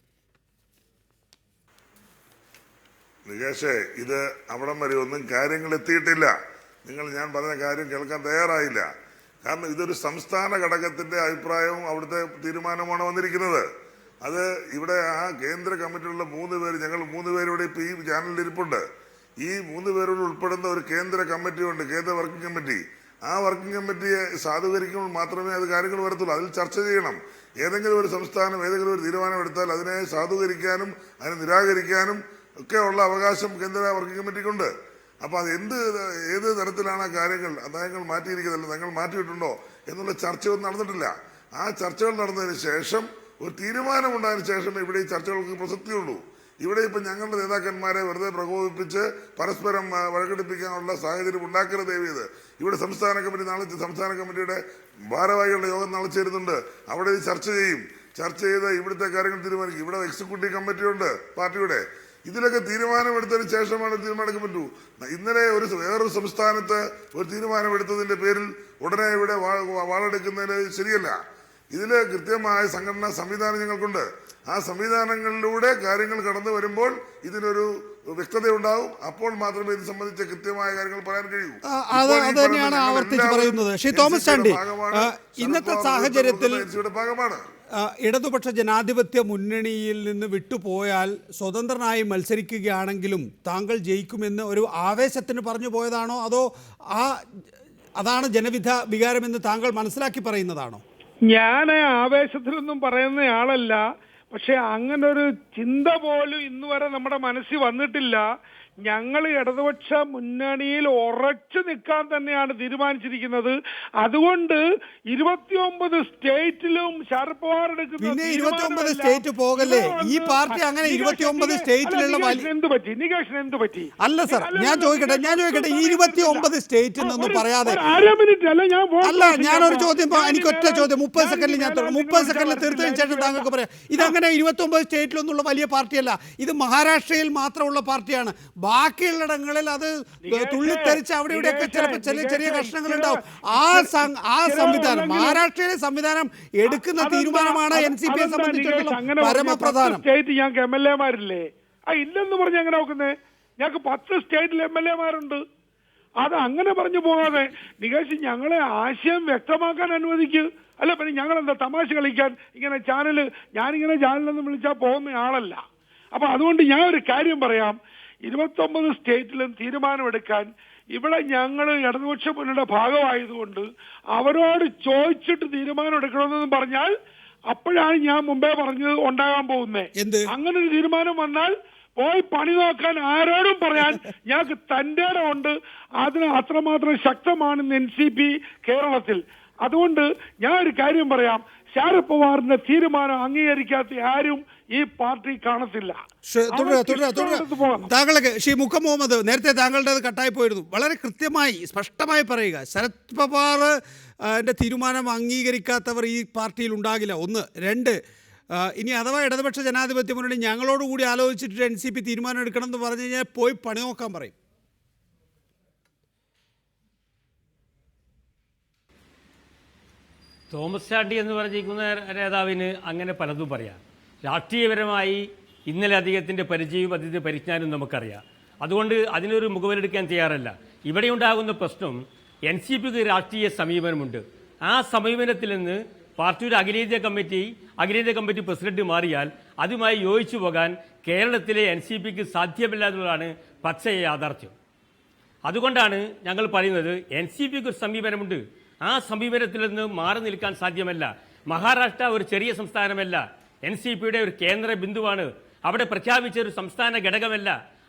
നികേഷേ, ഇത് അവിടം വരെ ഒന്നും കാര്യങ്ങൾ എത്തിയിട്ടില്ല. ഞാൻ പറഞ്ഞ കാര്യം കേൾക്കാൻ തയ്യാറായില്ല. കാരണം ഇതൊരു സംസ്ഥാന ഘടകത്തിന്റെ അഭിപ്രായവും അവിടുത്തെ തീരുമാനമാണ് വന്നിരിക്കുന്നത്. അത് ഇവിടെ ആ കേന്ദ്ര കമ്മിറ്റിയിലുള്ള 3 പേര്, ഞങ്ങൾ 3 പേരുടെ ഇപ്പൊ ഈ ചാനലിൽ ഇരിപ്പുണ്ട്. ഈ 3 പേരോട് ഉൾപ്പെടുന്ന ഒരു കേന്ദ്ര കമ്മിറ്റിയുണ്ട്, കേന്ദ്ര വർക്കിംഗ് കമ്മിറ്റി. ആ വർക്കിംഗ് കമ്മിറ്റിയെ സാധൂകരിക്കുമ്പോൾ മാത്രമേ അത് കാര്യങ്ങൾ വരത്തുള്ളൂ. അതിൽ ചർച്ച ചെയ്യണം. ഏതെങ്കിലും ഒരു സംസ്ഥാനം ഏതെങ്കിലും ഒരു തീരുമാനം എടുത്താൽ അതിനെ സാധൂകരിക്കാനും അതിനെ നിരാകരിക്കാനും ഒക്കെ ഉള്ള അവകാശം കേന്ദ്ര വർക്കിംഗ് കമ്മിറ്റിക്കുണ്ട്. അപ്പൊ അത് ഏത് തരത്തിലാണ് കാര്യങ്ങൾ നയങ്ങൾ മാറ്റിയിരിക്കുന്നതല്ല, നയങ്ങൾ മാറ്റിയിട്ടുണ്ടോ എന്നുള്ള ചർച്ചയൊന്നും നടന്നിട്ടില്ല. ആ ചർച്ചകൾ നടന്നതിന് ശേഷം ഒരു തീരുമാനമുണ്ടായതിനു ശേഷം ഇവിടെ ഈ ചർച്ചകൾക്ക് പ്രസക്തിയുള്ളൂ. ഇവിടെ ഇപ്പൊ ഞങ്ങളുടെ നേതാക്കന്മാരെ വെറുതെ പ്രകോപിപ്പിച്ച് പരസ്പരം വഴക്കെടുപ്പിക്കാനുള്ള സാഹചര്യം ഉണ്ടാക്കരുത് ദയവേത്. ഇവിടെ സംസ്ഥാന കമ്മിറ്റിയുടെ ഭാരവാഹികളുടെ യോഗം നാളെ ചേരുന്നുണ്ട്. അവിടെ ഇത് ചർച്ച ചെയ്യും. ചർച്ച ചെയ്ത് ഇവിടുത്തെ കാര്യങ്ങൾ തീരുമാനിക്കും. ഇവിടെ എക്സിക്യൂട്ടീവ് കമ്മിറ്റിയുണ്ട് പാർട്ടിയുടെ. ഇതിലൊക്കെ തീരുമാനമെടുത്തതിന് ശേഷമാണ് തീരുമാനമെടുക്കാൻ പറ്റൂ. ഇന്നലെ വേറൊരു സംസ്ഥാനത്ത് ഒരു തീരുമാനമെടുത്തതിന്റെ പേരിൽ ഉടനെ ഇവിടെ വാളെടുക്കുന്നതിന് ശരിയല്ല. ഇതില് കൃത്യമായ സംഘടനാ സംവിധാനം ഞങ്ങൾക്കുണ്ട്. ആ സംവിധാനങ്ങളിലൂടെ കാര്യങ്ങൾ കടന്നു വരുമ്പോൾ ഇതിനൊരു വ്യക്തത ഉണ്ടാവും. അപ്പോൾ മാത്രമേ ഇത് സംബന്ധിച്ച കൃത്യമായ കാര്യങ്ങൾ പറയാൻ കഴിയൂ. അത് തന്നെയാണ് ആവർത്തിച്ച് പറയുന്നത്. ശ്രീ തോമസ് ചാണ്ടി, ഇന്നത്തെ സാഹചര്യത്തിൽ ഭാഗമാണ് ഇടതുപക്ഷ ജനാധിപത്യ മുന്നണിയിൽ നിന്ന് വിട്ടുപോയാൽ സ്വതന്ത്രനായി മത്സരിക്കുകയാണെങ്കിലും താങ്കൾ ജയിക്കുമെന്ന് ഒരു ആവേശത്തിന് പറഞ്ഞു പോയതാണോ, അതോ അതാണ് വികാരമെന്ന് താങ്കൾ മനസ്സിലാക്കി പറയുന്നതാണോ? ഞാൻ ആവേശത്തിലൊന്നും പറയുന്ന ആളല്ല. പക്ഷെ അങ്ങനൊരു ചിന്ത പോലും ഇന്നുവരെ നമ്മുടെ മനസ്സിൽ വന്നിട്ടില്ല. ഞങ്ങൾ ഇടതുപക്ഷ മുന്നണിയിൽ ഉറച്ചു നിൽക്കാൻ തന്നെയാണ് തീരുമാനിച്ചിരിക്കുന്നത്. അതുകൊണ്ട് 29 സ്റ്റേറ്റിലും ശരത് പവാർ എടുക്കുന്ന 29 സ്റ്റേറ്റ് പോകല്ലേ ഈ പാർട്ടി? അങ്ങനെ 29 സ്റ്റേറ്റിലുള്ള എന്ത് പറ്റി? അല്ല സർ, ഞാൻ ചോദിക്കട്ടെ, ഈ 29 സ്റ്റേറ്റിൽ നിന്നും പറയാതെ അല്ല, ഞാനൊരു ചോദ്യം, എനിക്ക് ഒറ്റ ചോദ്യം, 30 സെക്കൻഡിൽ ഞാൻ 30 സെക്കൻഡിൽ തീർത്തതിന് ശേഷം താങ്കൾക്ക് പറയാം. ഇതങ്ങനെ 29 സ്റ്റേറ്റിലൊന്നുള്ള വലിയ പാർട്ടിയല്ല. ഇത് മഹാരാഷ്ട്രയിൽ മാത്രമുള്ള പാർട്ടിയാണ്. ബാക്കിയുള്ളിടങ്ങളിൽ അത് തുള്ളിത്തെറിച്ച് അവിടെ ഇവിടെയൊക്കെ ചിലപ്പോൾ ചെറിയ കഷ്ണങ്ങൾ ഉണ്ടാവും. ആ സംവിധാനം, മഹാരാഷ്ട്രയിലെ സംവിധാനം എടുക്കുന്ന തീരുമാനമാണ് NCPയെ സംബന്ധിച്ചിടത്തോളം പരമപ്രധാനം. സ്റ്റേറ്റ് ഞങ്ങൾക്ക് MLA-മാരില്ലേ? ഇല്ലെന്ന് പറഞ്ഞ് അങ്ങനെ നോക്കുന്നേ. ഞങ്ങൾക്ക് 10 സ്റ്റേറ്റിൽ MLA-മാരുണ്ട്. അത് അങ്ങനെ പറഞ്ഞു പോകാതെ നികേഷ് ഞങ്ങളെ ആശയം വ്യക്തമാക്കാൻ അനുവദിക്കുക. അല്ല പിന്നെ ഞങ്ങളെന്താ തമാശ കളിക്കാൻ ഞാനിങ്ങനെ ചാനലെന്ന് വിളിച്ചാൽ പോകുന്ന ആളല്ല. അപ്പൊ അതുകൊണ്ട് ഞാൻ ഒരു കാര്യം പറയാം. 29 സ്റ്റേറ്റിലും തീരുമാനമെടുക്കാൻ ഇവിടെ ഞങ്ങൾ ഇടതുപക്ഷ മുന്നണിയുടെ ഭാഗമായതുകൊണ്ട് അവരോട് ചോദിച്ചിട്ട് തീരുമാനം എടുക്കണമെന്ന് പറഞ്ഞാൽ അപ്പോഴാണ് ഞാൻ മുമ്പേ പറഞ്ഞത് ഉണ്ടാകാൻ പോകുന്നത്. അങ്ങനെ ഒരു തീരുമാനം വന്നാൽ പോയി പണി നോക്കാൻ ആരോടും പറയാൻ ഞങ്ങൾക്ക് തന്റെ ഉണ്ട്. അതിന് അത്രമാത്രം ശക്തമാണ് NCP കേരളത്തിൽ. അതുകൊണ്ട് ഞാൻ ഒരു കാര്യം പറയാം, ശരത് പവാറിന്റെ തീരുമാനം അംഗീകരിക്കാത്ത ആരും ഈ പാർട്ടി കാണത്തില്ല. താങ്കളൊക്കെ ശ്രീ മുക്കം മുഹമ്മദ്, നേരത്തെ താങ്കളുടേത് കട്ടായി പോയിരുന്നു. വളരെ കൃത്യമായി സ്പഷ്ടമായി പറയുക, ശരത് പവാർ തീരുമാനം അംഗീകരിക്കാത്തവർ ഈ പാർട്ടിയിൽ ഉണ്ടാകില്ല. 1. 2, ഇനി അഥവാ ഇടതുപക്ഷ ജനാധിപത്യ മുന്നണി ഞങ്ങളോടുകൂടി ആലോചിച്ചിട്ട് NCP തീരുമാനം എടുക്കണം എന്ന് പറഞ്ഞു കഴിഞ്ഞാൽ പോയി പണി നോക്കാൻ പറയും. തോമസ് ചാണ്ടി എന്ന് പറഞ്ഞിരിക്കുന്ന നേതാവിന് അങ്ങനെ പലതും പറയാം. രാഷ്ട്രീയപരമായി ഇന്നലെ അദ്ദേഹത്തിൻ്റെ പരിചയവും അതിൻ്റെ പരിജ്ഞാനവും നമുക്കറിയാം. അതുകൊണ്ട് അതിനൊരു മുഖവിലെടുക്കാൻ തയ്യാറല്ല. ഇവിടെ ഉണ്ടാകുന്ന പ്രശ്നം NCPക്ക് രാഷ്ട്രീയ സമീപനമുണ്ട്. ആ സമീപനത്തിൽ നിന്ന് പാർട്ടിയുടെ അഖിലേന്ത്യാ കമ്മിറ്റി പ്രസിഡന്റ് മാറിയാൽ അതുമായി യോജിച്ചു പോകാൻ കേരളത്തിലെ NCPക്ക് സാധ്യമല്ലാത്തതാണ് പച്ചയ യാഥാർത്ഥ്യം. അതുകൊണ്ടാണ് ഞങ്ങൾ പറയുന്നത് NCPക്ക് ഒരു സമീപനമുണ്ട്. ആ സമീപനത്തിൽ നിന്ന് മാറി നിൽക്കാൻ സാധ്യമല്ല. മഹാരാഷ്ട്ര ഒരു ചെറിയ സംസ്ഥാനമല്ല, NCPയുടെ ഒരു കേന്ദ്ര ബിന്ദുവാണ്. അവിടെ പ്രഖ്യാപിച്ച ഒരു സംസ്ഥാന ഘടകമല്ല.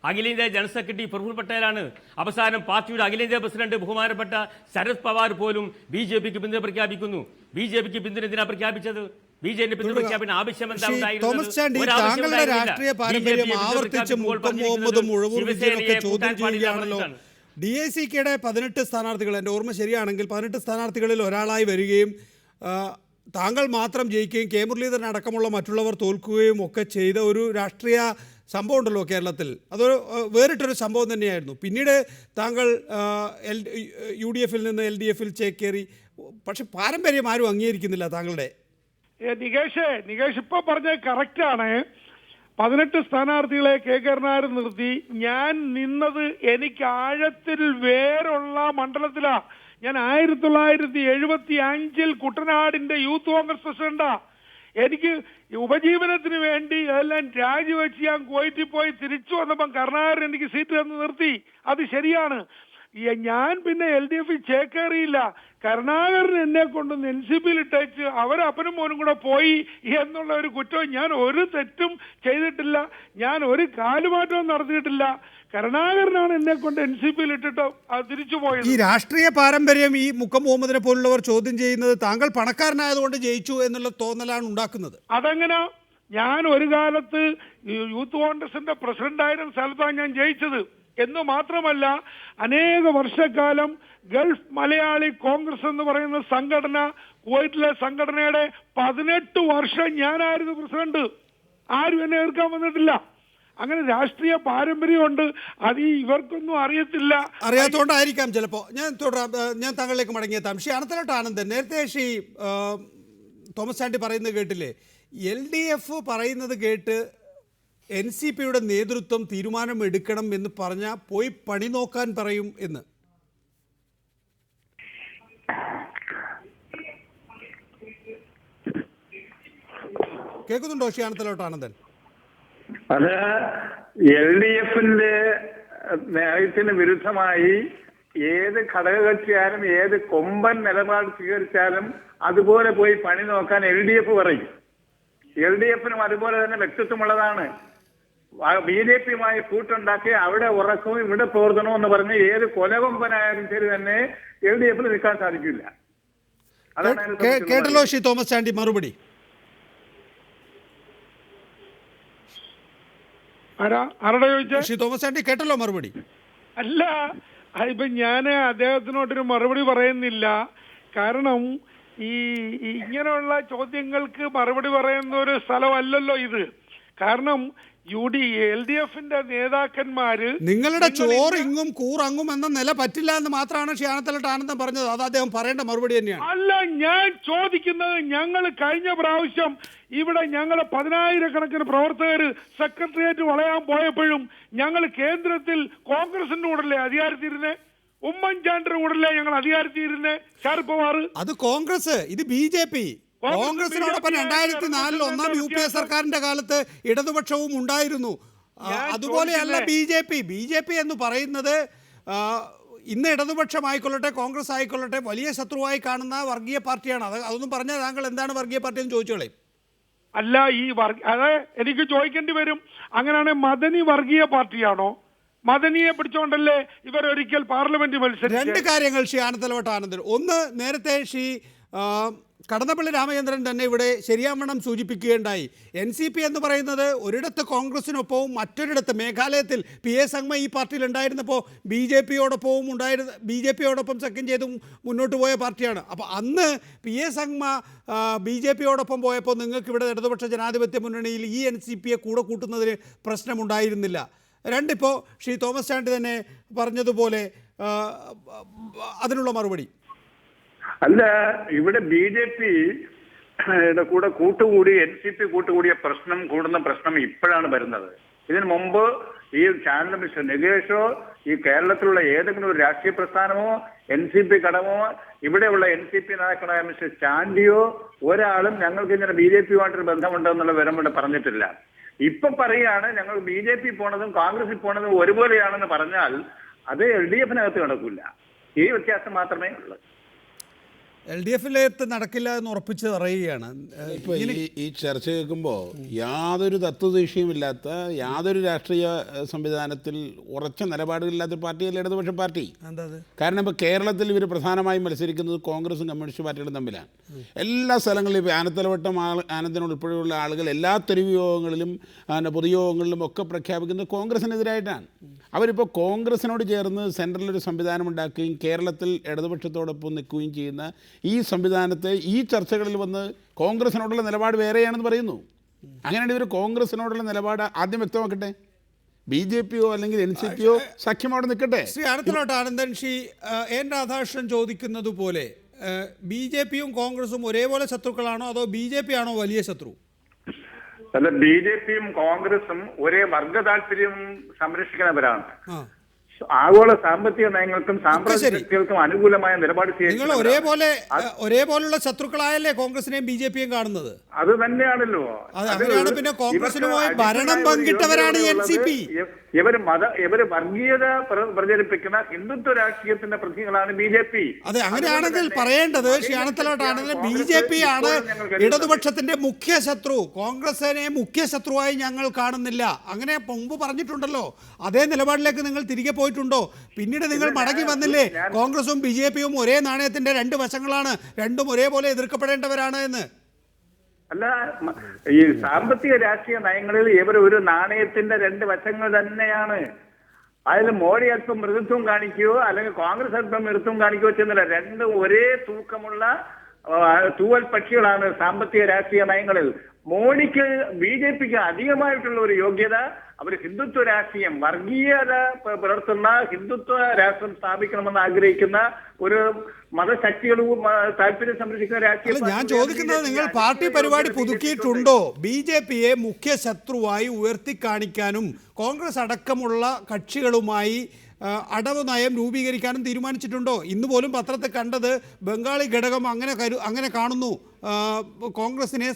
അഖിലേന്ത്യാ ജനറൽ സെക്രട്ടറി പ്രഫുൽ പട്ടേലാണ്. അവസാനം പാർട്ടിയുടെ അഖിലേന്ത്യാ പ്രസിഡന്റ് ബഹുമാനപ്പെട്ട ശരത് പവാർ പോലും BJPക്ക് പിന്തുണ പ്രഖ്യാപിക്കുന്നു. BJPക്ക് പിന്തുണ എന്തിനാ പ്രഖ്യാപിച്ചത്? BJPക്ക് പിന്തുണ പ്രഖ്യാപിക്കുന്ന ആവശ്യം എന്താ തോമസ് ചാണ്ടി, താങ്കളുടെ രാഷ്ട്രീയ പാരമ്പര്യം ആവർത്തിച്ച് മുക്കം മുഹമ്മദും ഉഴവൂർ വിജയനൊക്കെ ചോദ്യം ചെയ്യുകയാണല്ലോ. DICKയുടെ 18 സ്ഥാനാർത്ഥികൾ, എൻ്റെ ഓർമ്മ ശരിയാണെങ്കിൽ 18 സ്ഥാനാർത്ഥികളിൽ ഒരാളായി വരികയും താങ്കൾ മാത്രം ജയിക്കുകയും കെ മുരളീധരൻ അടക്കമുള്ള മറ്റുള്ളവർ തോൽക്കുകയും ഒക്കെ ചെയ്ത ഒരു രാഷ്ട്രീയ സംഭവം ഉണ്ടല്ലോ കേരളത്തിൽ. അതൊരു വേറിട്ടൊരു സംഭവം തന്നെയായിരുന്നു. പിന്നീട് താങ്കൾ UDFൽ നിന്ന് LDFൽ ചേക്കേറി. പക്ഷെ പാരമ്പര്യം ആരും അംഗീകരിക്കുന്നില്ല താങ്കളുടെ. നികേഷ് ഇപ്പോൾ പറഞ്ഞത് കറക്റ്റാണ്. 18 സ്ഥാനാർത്ഥികളെ കെ കരുണാകരൻ നിർത്തി. ഞാൻ നിന്നത് എനിക്ക് ആഴത്തിൽ വേറുള്ള മണ്ഡലത്തിലാ. ഞാൻ 1975 കുട്ടനാടിന്റെ യൂത്ത് കോൺഗ്രസ് പ്രസിഡന്റാ. എനിക്ക് ഉപജീവനത്തിന് വേണ്ടി എല്ലാം രാജിവെച്ച് ഞാൻ കുവൈറ്റിൽ പോയി തിരിച്ചു വന്നപ്പം കരുണാകരൻ എനിക്ക് സീറ്റ് തന്ന് നിർത്തി. അത് ശരിയാണ്. ഞാൻ പിന്നെ LDFൽ ചേക്കേറിയില്ല. കരുണാകരൻ എന്നെ കൊണ്ടൊന്ന് NCPയിൽ ഇട്ടേച്ച് അവരപ്പനും മോനും കൂടെ പോയി എന്നുള്ള ഒരു കുറ്റവും, ഞാൻ ഒരു തെറ്റും ചെയ്തിട്ടില്ല, ഞാൻ ഒരു കാലുമാറ്റവും നടത്തിയിട്ടില്ല. കരുണാകരനാണ് എന്നെ കൊണ്ട് NCPയിൽ ഇട്ടിട്ട് തിരിച്ചു പോയത്. ഈ രാഷ്ട്രീയ പാരമ്പര്യം ഈ മുക്കം മുഹമ്മദിനെ പോലുള്ളവർ ചോദ്യം ചെയ്യുന്നത് താങ്കൾ പണക്കാരനായതുകൊണ്ട് ജയിച്ചു എന്നുള്ള തോന്നലാണ് ഉണ്ടാക്കുന്നത്. അതെങ്ങനെ? ഞാൻ ഒരു കാലത്ത് യൂത്ത് കോൺഗ്രസിന്റെ പ്രസിഡന്റായിരുന്ന സ്ഥലത്താണ് ഞാൻ ജയിച്ചത് എന്ന് മാത്രമല്ല, അനേക വർഷക്കാലം ഗൾഫ് മലയാളി കോൺഗ്രസ് എന്ന് പറയുന്ന സംഘടന, കുവൈറ്റിലെ സംഘടനയുടെ 18 വർഷം ഞാനായിരുന്നു പ്രസിഡന്റ്. ആരും എന്നെ എതിർക്കാൻ വന്നിട്ടില്ല. അങ്ങനെ രാഷ്ട്രീയ പാരമ്പര്യമുണ്ട്. അത് ഇവർക്കൊന്നും അറിയാത്തതുകൊണ്ടായിരിക്കാം ചിലപ്പോൾ. ഞാൻ താങ്കളിലേക്ക് മടങ്ങിയെത്താം. ശ്രീ അനന്തലോട്ട് ആനന്ദൻ, നേരത്തെ ശ്രീ തോമസ് ചാണ്ടി പറയുന്നത് കേട്ടില്ലേ? LDF പറയുന്നത് കേട്ട് NCPയുടെ നേതൃത്വം തീരുമാനം എടുക്കണം എന്ന് പറഞ്ഞാൽ പോയി പണി നോക്കാൻ പറയും എന്ന്. കേൾക്കുന്നുണ്ടോ ശ്രീ അനന്തലോട്ട് ആനന്ദൻ? അത് LDFന്റെ നയത്തിന് വിരുദ്ധമായി ഏത് ഘടകകക്ഷിയാലും ഏത് കൊമ്പൻ നിലപാട് സ്വീകരിച്ചാലും അതുപോലെ പോയി പണി നോക്കാൻ LDF പറയും. LDFനും അതുപോലെ തന്നെ വ്യക്തിത്വമുള്ളതാണ്. BJPയുമായി കൂട്ടുണ്ടാക്കി അവിടെ ഉറക്കവും ഇവിടെ പ്രവർത്തനവും എന്ന് പറഞ്ഞ് ഏത് കൊലകൊമ്പനായാലും ശരി തന്നെ LDFൽ നിൽക്കാൻ സാധിക്കില്ല. കേട്ടല്ലോ ശ്രീ തോമസ് ചാണ്ടി മറുപടി. ശ്രീ തോമസ് ചാണ്ടി കേട്ടല്ലോ മറുപടി. അല്ല, ഇപ്പൊ ഞാൻ അദ്ദേഹത്തിനോട്ടൊരു മറുപടി പറയുന്നില്ല. കാരണം ഇങ്ങനെയുള്ള ചോദ്യങ്ങൾക്ക് മറുപടി പറയുന്ന ഒരു സ്ഥലമല്ലല്ലോ ഇത്. കാരണം LDFന്റെ നേതാക്കന്മാര് നിങ്ങളുടെ ചോറിങ്ങും കൂറങ്ങും എന്ന നില പറ്റില്ല എന്ന് മാത്രമാണ് ശ്രീ അനന്തലോട്ട് ആനന്ദൻ പറഞ്ഞത്. അത് അദ്ദേഹം പറയേണ്ട മറുപടി തന്നെയാണ്. അല്ല, ഞാൻ ചോദിക്കുന്നത്, ഞങ്ങൾ കഴിഞ്ഞ പ്രാവശ്യം ഇവിടെ ഞങ്ങളെ 10,000-കണക്കിന് പ്രവർത്തകർ സെക്രട്ടേറിയറ്റ് വളയാൻ പോയപ്പോഴും ഞങ്ങൾ കേന്ദ്രത്തിൽ കോൺഗ്രസിന്റെ കൂടല്ലേ അധികാരത്തിരുന്നേ? ഉമ്മൻചാണ്ടിയുടെ കൂടല്ലേ ഞങ്ങൾ അധികാരത്തിരുന്നേ? ശരത് പവാർ അത് കോൺഗ്രസ്, ഇത് BJP. കോൺഗ്രസിനോടൊപ്പം 2004 ഒന്നാം UPA സർക്കാരിന്റെ കാലത്ത് ഇടതുപക്ഷവും ഉണ്ടായിരുന്നു. അതുപോലെയല്ല BJP എന്ന് പറയുന്നത് ഇന്ന് ഇടതുപക്ഷമായിക്കൊള്ളട്ടെ കോൺഗ്രസ് ആയിക്കൊള്ളട്ടെ വലിയ ശത്രുവായി കാണുന്ന വർഗീയ പാർട്ടിയാണ്. അതൊന്നും പറഞ്ഞാൽ താങ്കൾ എന്താണ് വർഗീയ പാർട്ടി എന്ന് ചോദിച്ചോളേ. അല്ല, അത് എനിക്ക് ചോദിക്കേണ്ടി വരും. അങ്ങനെയാണെങ്കിൽ മദനി വർഗീയ പാർട്ടിയാണോ? മദനിയെ പിടിച്ചോണ്ടല്ലേ ഇവർ ഒരിക്കൽ പാർലമെന്റ് മത്സരിച്ചത്? രണ്ട് കാര്യങ്ങൾ ശ്രീ അനന്തലോട്ട് ആനന്ദൻ. ഒന്ന്, നേരത്തെ ശ്രീ കടന്നപ്പള്ളി രാമചന്ദ്രൻ തന്നെ ഇവിടെ ശരിയാവണ്ണം സൂചിപ്പിക്കുകയുണ്ടായി. NCP എന്ന് പറയുന്നത് ഒരിടത്ത് കോൺഗ്രസിനൊപ്പവും മറ്റൊരിടത്ത് മേഘാലയത്തിൽ PA സംഗ്മ ഈ പാർട്ടിയിൽ ഉണ്ടായിരുന്നപ്പോൾ BJPയോടൊപ്പം സഖ്യം ചെയ്തും മുന്നോട്ട് പോയ പാർട്ടിയാണ്. അപ്പോൾ അന്ന് PA സംഗ്മ BJPയോടൊപ്പം പോയപ്പോൾ നിങ്ങൾക്ക് ഇവിടെ ഇടതുപക്ഷ ജനാധിപത്യ മുന്നണിയിൽ ഈ NCPയെ കൂടെ കൂട്ടുന്നതിന് പ്രശ്നമുണ്ടായിരുന്നില്ല. രണ്ടിപ്പോൾ ശ്രീ തോമസ് ചാണ്ടി തന്നെ പറഞ്ഞതുപോലെ അതിനുള്ള മറുപടി. അല്ല, ഇവിടെ BJPയുടെ കൂടെ കൂട്ടുകൂടി NCP കൂട്ടുകൂടിയ കൂടുന്ന പ്രശ്നം ഇപ്പോഴാണ് വരുന്നത്. ഇതിനു മുമ്പ് ഈ ചാനൽ മിസ്റ്റർ നികേഷോ ഈ കേരളത്തിലുള്ള ഏതെങ്കിലും ഒരു രാഷ്ട്രീയ പ്രസ്ഥാനമോ NCP ഘടകമോ ഇവിടെയുള്ള NCP നേതാക്കളായ മിസ്റ്റർ ചാണ്ടിയോ ഒരാളും ഞങ്ങൾക്ക് ഇങ്ങനെ BJPയുമായിട്ടൊരു ബന്ധമുണ്ടെന്നുള്ള വിവരം ഇവിടെ പറഞ്ഞിട്ടില്ല. ഇപ്പൊ പറയുകയാണ് ഞങ്ങൾ BJP പോണതും കോൺഗ്രസിൽ പോണതും ഒരുപോലെയാണെന്ന് പറഞ്ഞാൽ അത് LDFനകത്ത് നടക്കില്ല. ഈ വ്യത്യാസം മാത്രമേ ഉള്ളൂ. LDF-ലേത്ത് നടക്കില്ല എന്ന് ഉറപ്പിച്ച് പറയുകയാണ്. ഇപ്പോൾ ഈ ചർച്ച കേൾക്കുമ്പോൾ യാതൊരു തത്വദീക്ഷയുമില്ലാത്ത, യാതൊരു രാഷ്ട്രീയ സംവിധാനത്തിൽ ഉറച്ച നിലപാടുകളില്ലാത്ത പാർട്ടിയല്ല ഇടതുപക്ഷ പാർട്ടി. കാരണം ഇപ്പോൾ കേരളത്തിൽ ഇവർ പ്രധാനമായും മത്സരിക്കുന്നത് കോൺഗ്രസും കമ്മ്യൂണിസ്റ്റ് പാർട്ടികളും തമ്മിലാണ്. എല്ലാ സ്ഥലങ്ങളിലും ഇപ്പോൾ ആനത്തലവട്ടം ആനന്ദൻ ഉൾപ്പെടെയുള്ള ആളുകൾ എല്ലാ തെരുവ് യോഗങ്ങളിലും പൊതുയോഗങ്ങളിലും ഒക്കെ പ്രഖ്യാപിക്കുന്നത് കോൺഗ്രസിനെതിരായിട്ടാണ്. അവരിപ്പോൾ കോൺഗ്രസിനോട് ചേർന്ന് സെൻട്രലൊരു സംവിധാനം ഉണ്ടാക്കുകയും കേരളത്തിൽ ഇടതുപക്ഷത്തോടൊപ്പം നിൽക്കുകയും ചെയ്യുന്ന ഈ സംവിധാനത്തെ ഈ ചർച്ചകളിൽ വന്ന് കോൺഗ്രസിനോടുള്ള നിലപാട് വേറെയാണെന്ന് പറയുന്നു. അങ്ങനെയാണെങ്കിൽ ഇവർ കോൺഗ്രസിനോടുള്ള നിലപാട് ആദ്യം വ്യക്തമാക്കട്ടെ. BJP-യോ അല്ലെങ്കിൽ NCP-യോ സഖ്യം അവിടെ നിൽക്കട്ടെ. ശ്രീ ആനത്തലവട്ട ആനന്ദൻ, ശ്രീ N രാധാകൃഷ്ണൻ ചോദിക്കുന്നത് പോലെ BJP-യും കോൺഗ്രസും ഒരേപോലെ ശത്രുക്കളാണോ, അതോ BJP ആണോ വലിയ ശത്രു? അല്ല, BJP-യും കോൺഗ്രസും ഒരേ വർഗ താല്പര്യം സംരക്ഷിക്കുന്നവരാണ്. ആഗോള സാമ്പത്തിക നയങ്ങൾക്കും സാമ്രാജ്യ ശക്തികൾക്കും അനുകൂലമായ നിലപാട് നിങ്ങൾ ഒരേപോലുള്ള ശത്രുക്കളായല്ലേ കോൺഗ്രസിനെയും BJP-യും കാണുന്നത്? അത് തന്നെയാണല്ലോ. അങ്ങനെയാണ് പിന്നെ കോൺഗ്രസിനുമായി ഭരണം പങ്കിട്ടവരാണ് NCP. ഇവര് വർഗീയത പ്രചരിപ്പിക്കുന്ന ഹിന്ദുത്വ രാഷ്ട്രീയത്തിന്റെ പ്രതികളാണ് BJP. അതെ, അങ്ങനെയാണെങ്കിൽ പറയേണ്ടത് ശ്രീ ആനത്തലവട്ടാണെങ്കിൽ BJP ആണ് ഇടതുപക്ഷത്തിന്റെ മുഖ്യ ശത്രു, കോൺഗ്രസിനെ മുഖ്യ ശത്രുവായി ഞങ്ങൾ കാണുന്നില്ല. അങ്ങനെ മുമ്പ് പറഞ്ഞിട്ടുണ്ടല്ലോ. അതേ നിലപാടിലേക്ക് നിങ്ങൾ തിരികെ പോയിട്ടുണ്ടോ? പിന്നീട് നിങ്ങൾ മടങ്ങി വന്നില്ലേ കോൺഗ്രസും BJP-യും ഒരേ നാണയത്തിന്റെ രണ്ട് വശങ്ങളാണ്, രണ്ടും ഒരേപോലെ എതിർക്കപ്പെടേണ്ടവരാണ് എന്ന്? അല്ല, ഈ സാമ്പത്തിക രാഷ്ട്രീയ നയങ്ങളിൽ ഇവർ ഒരു നാണയത്തിന്റെ രണ്ട് വശങ്ങൾ തന്നെയാണ്. അതിൽ മോഡി അല്പം മൃദുത്വം കാണിക്കുകയോ അല്ലെങ്കിൽ കോൺഗ്രസ് അല്പം മൃദുത്വം കാണിക്കുകയോ ചെയ്യുന്നില്ല. രണ്ടും ഒരേ തൂക്കമുള്ള തൂവൽ പക്ഷികളാണ് സാമ്പത്തിക രാഷ്ട്രീയ നയങ്ങളിൽ. മോഡിക്ക് BJP-ക്ക് അധികമായിട്ടുള്ള ഒരു യോഗ്യത അവർ ഹിന്ദുത്വ രാഷ്ട്രീയം, വർഗീയത പുലർത്തുന്ന ഹിന്ദുത്വ രാഷ്ട്രം സ്ഥാപിക്കണമെന്ന് ആഗ്രഹിക്കുന്ന ഒരു മതശക്തികളും താല്പര്യം സംരക്ഷിക്കുന്ന രാഷ്ട്രീയ. ഞാൻ ചോദിക്കുന്നത്, നിങ്ങൾ പാർട്ടി പരിപാടി പുതുക്കിയിട്ടുണ്ടോ? BJP-യെ മുഖ്യ ശത്രുവായി ഉയർത്തിക്കാണിക്കാനും കോൺഗ്രസ് അടക്കമുള്ള കക്ഷികളുമായി അടവ് നയം രൂപീകരിക്കാനും തീരുമാനിച്ചിട്ടുണ്ടോ? ഇന്ന് പോലും പത്രത്തിൽ കണ്ടത് ബംഗാളി ഘടകം അങ്ങനെ കാണുന്നു, കോൺഗ്രസിനെ